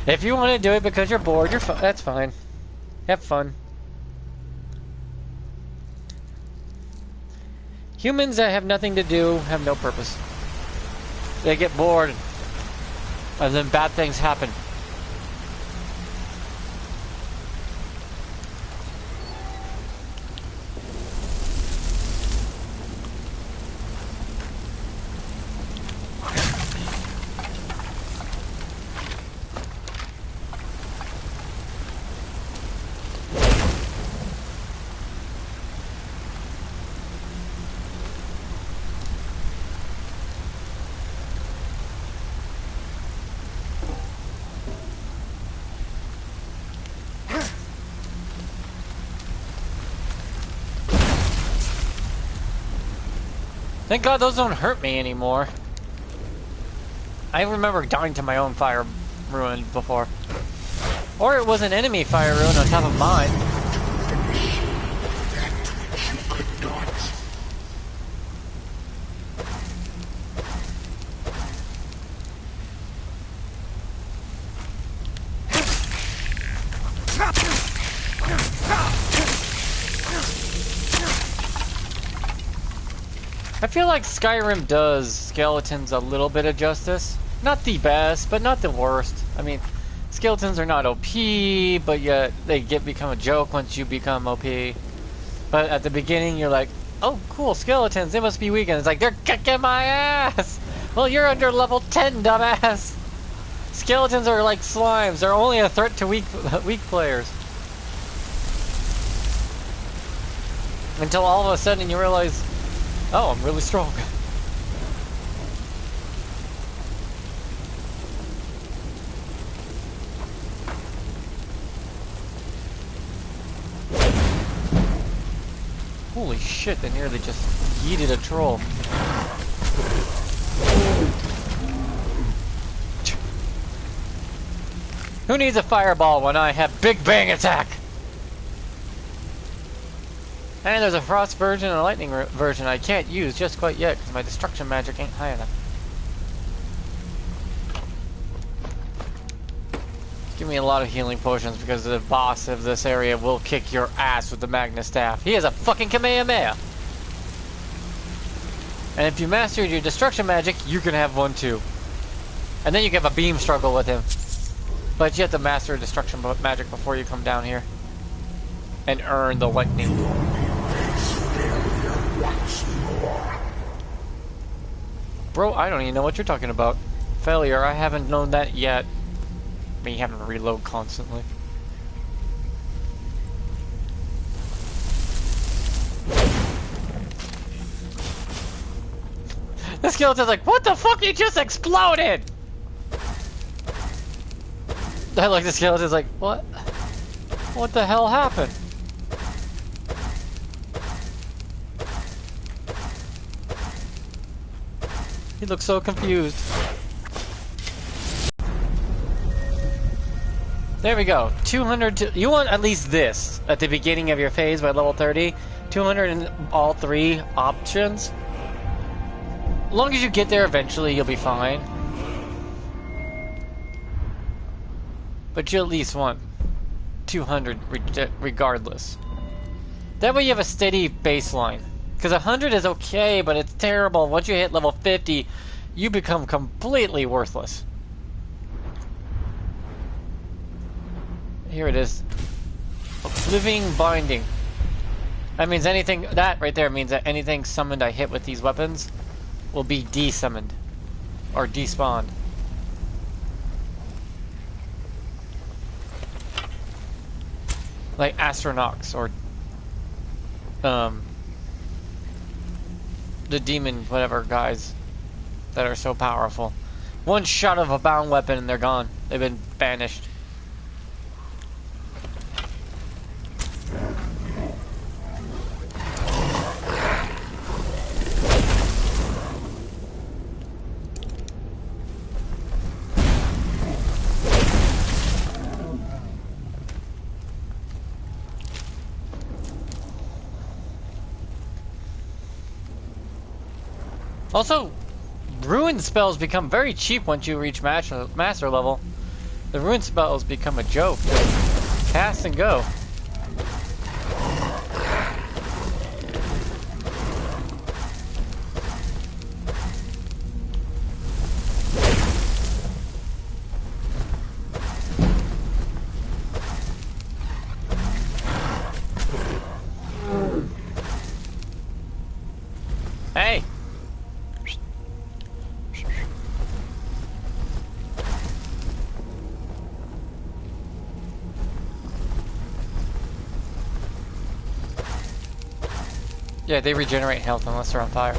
If you want to do it because you're bored, that's fine. Have fun. Humans that have nothing to do have no purpose. They get bored, and then bad things happen. Thank God those don't hurt me anymore. I remember dying to my own fire ruin before. Or it was an enemy fire ruin on top of mine. I feel like Skyrim does skeletons a little bit of justice. Not the best, but not the worst. I mean, skeletons are not OP, but yet they become a joke once you become OP. But at the beginning, you're like, oh, cool, skeletons, they must be weak. And it's like, they're kicking my ass! Well, you're under level 10, dumbass! Skeletons are like slimes. They're only a threat to weak players. Until all of a sudden you realize, oh, I'm really strong. Holy shit, they nearly just yeeted a troll. Who needs a fireball when I have Big Bang Attack? And there's a frost version and a lightning version I can't use just quite yet because my destruction magic ain't high enough. Give me a lot of healing potions because the boss of this area will kick your ass with the Magna Staff. He has a fucking Kamehameha! And if you mastered your destruction magic, you can have one too. And then you can have a beam struggle with him. But you have to master destruction magic before you come down here. And earn the lightning. Bro, I don't even know what you're talking about. Failure, I haven't known that yet. Me having to reload constantly. The skeleton's like, what the fuck? He just exploded! I like the skeleton's like, what? What the hell happened? He looks so confused. There we go. 200. You want at least this at the beginning of your phase by level 30. 200 in all three options. As long as you get there eventually, you'll be fine. But you at least want 200 regardless. That way you have a steady baseline. Because 100 is okay, but it's terrible. Once you hit level 50, you become completely worthless. Here it is. Living Binding. That means anything, that right there means that anything summoned I hit with these weapons will be desummoned. Or despawned. Like Astronauts or the demon whatever guys that are so powerful. One shot of a bound weapon and they're gone. They've been banished. Also, Rune spells become very cheap once you reach master level. The Rune spells become a joke. Just cast and go. Hey! Yeah, they regenerate health unless they're on fire.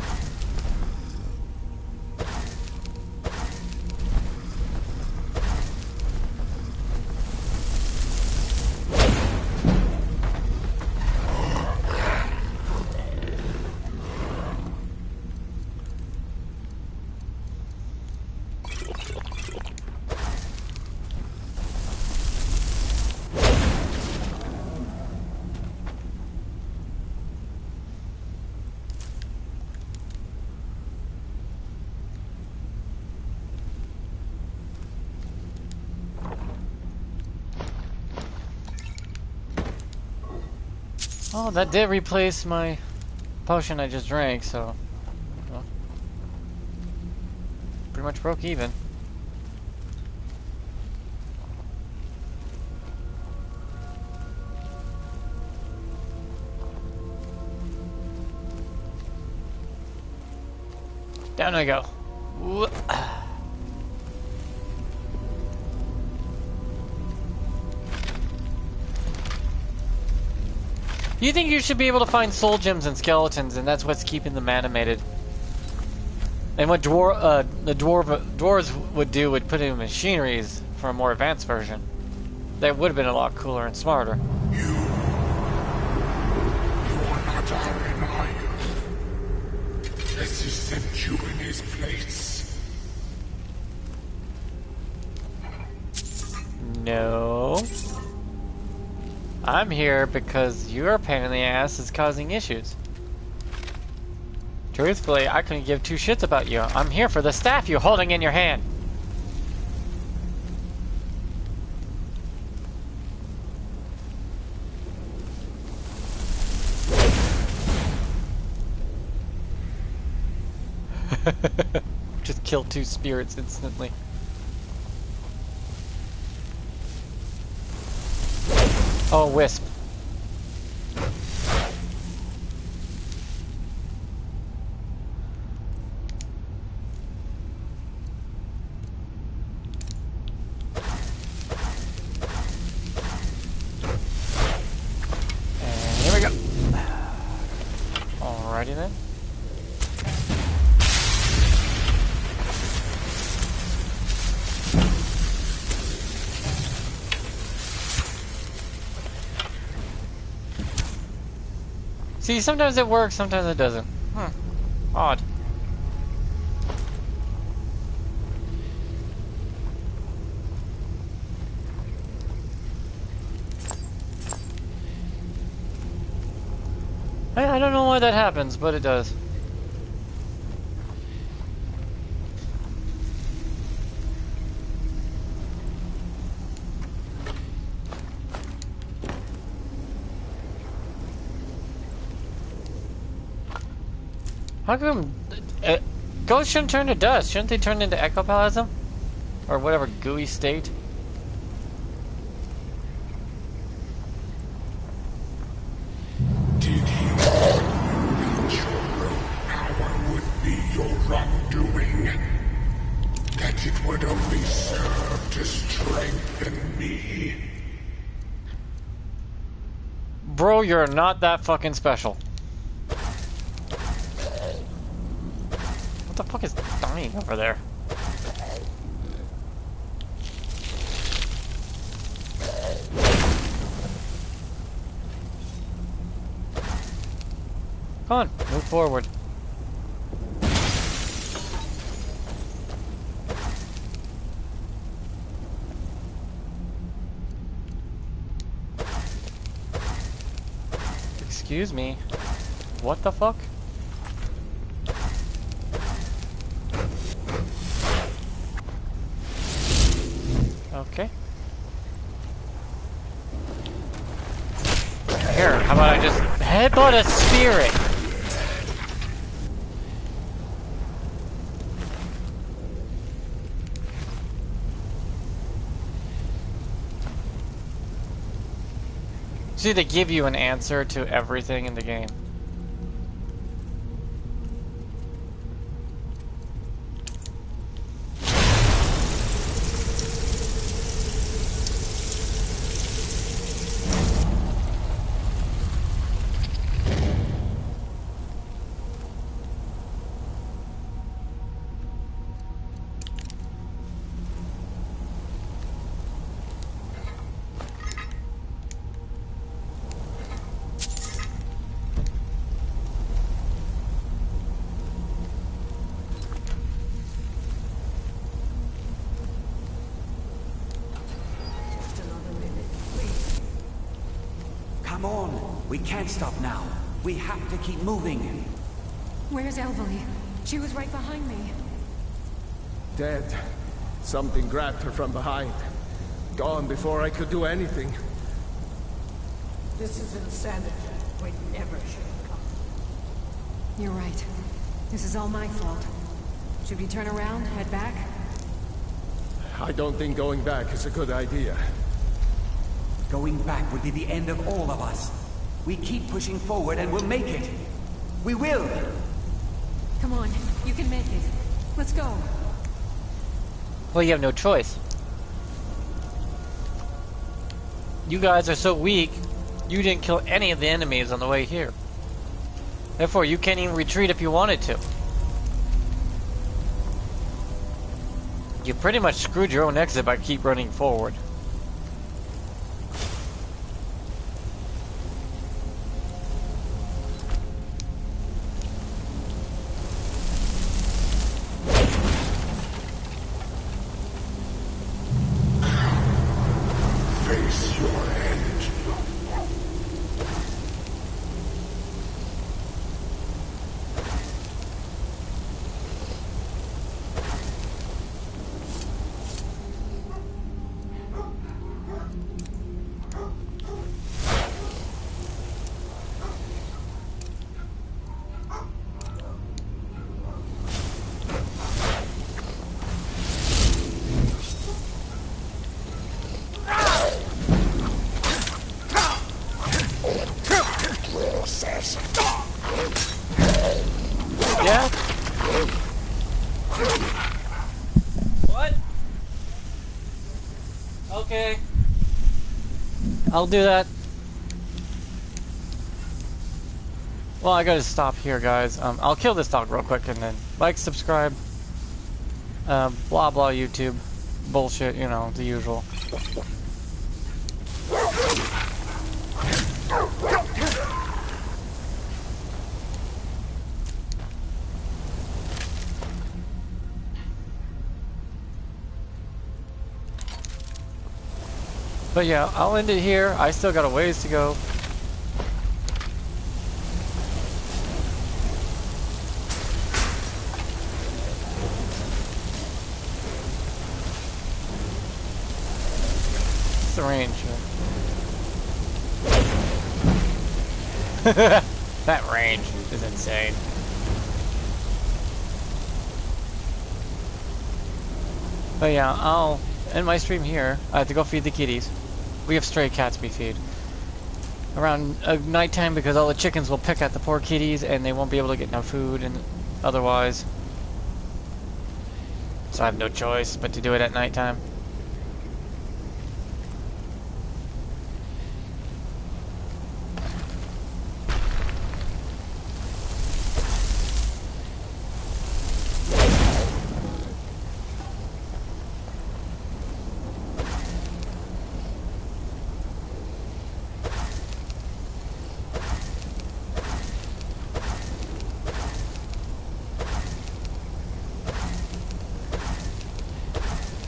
Oh, that did replace my potion I just drank, so... Well, pretty much broke even. Down I go. Whoop. You think you should be able to find soul gems and skeletons, and that's what's keeping them animated. And what dwarves would do would put in machineries for a more advanced version. That would have been a lot cooler and smarter. You are not Aaron, are you? Has he sent you in his place? No. I'm here because your pain in the ass is causing issues. Truthfully, I couldn't give two shits about you. I'm here for the staff you're holding in your hand. Just kill two spirits instantly. Oh, wisp. And here we go. Alrighty then. See, sometimes it works, sometimes it doesn't. Odd. I don't know why that happens, but it does. How come ghosts shouldn't turn to dust? Shouldn't they turn into ectoplasm? Or whatever gooey state? Did he tell you that your power would be your undoing? That it would only serve to strengthen me? Bro, you're not that fucking special. What the fuck is dying over there? Come on, move forward. Excuse me. What the fuck? Okay. Here, how about I just headbutt a spirit? See, they give you an answer to everything in the game. Come on! We can't stop now. We have to keep moving. Where's Elvalie? She was right behind me. Dead. Something grabbed her from behind. Gone before I could do anything. This is insanity. We never should have come. You're right. This is all my fault. Should we turn around, head back? I don't think going back is a good idea. Going back would be the end of all of us. We keep pushing forward and we'll make it. We will! Come on, you can make it. Let's go. Well, you have no choice. You guys are so weak, you didn't kill any of the enemies on the way here. Therefore, you can't even retreat if you wanted to. You pretty much screwed your own exit by keep running forward. Face your end. Yeah? What? Okay. I'll do that. Well, I gotta stop here, guys. I'll kill this dog real quick and then like, subscribe, blah blah YouTube, bullshit, you know, the usual. But yeah, I'll end it here. I still got a ways to go. What's the range here? That range is insane. But yeah, I'll end my stream here. I have to go feed the kitties. We have stray cats we feed. Around nighttime because all the chickens will pick at the poor kitties and they won't be able to get no food and otherwise. So I have no choice but to do it at nighttime.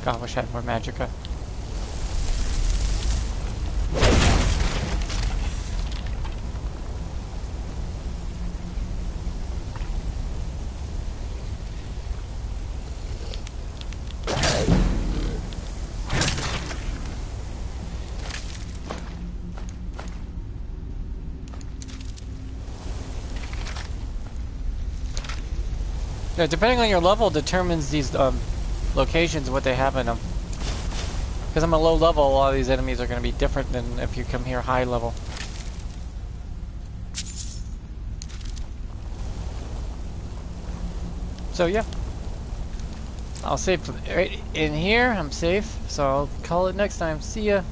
God, I wish I had more magicka. Yeah, depending on your level determines these locations, what they have in them. Because I'm a low level, a lot of these enemies are going to be different than if you come here high level. So yeah, I'll save right in here. I'm safe, so I'll call it next time. See ya.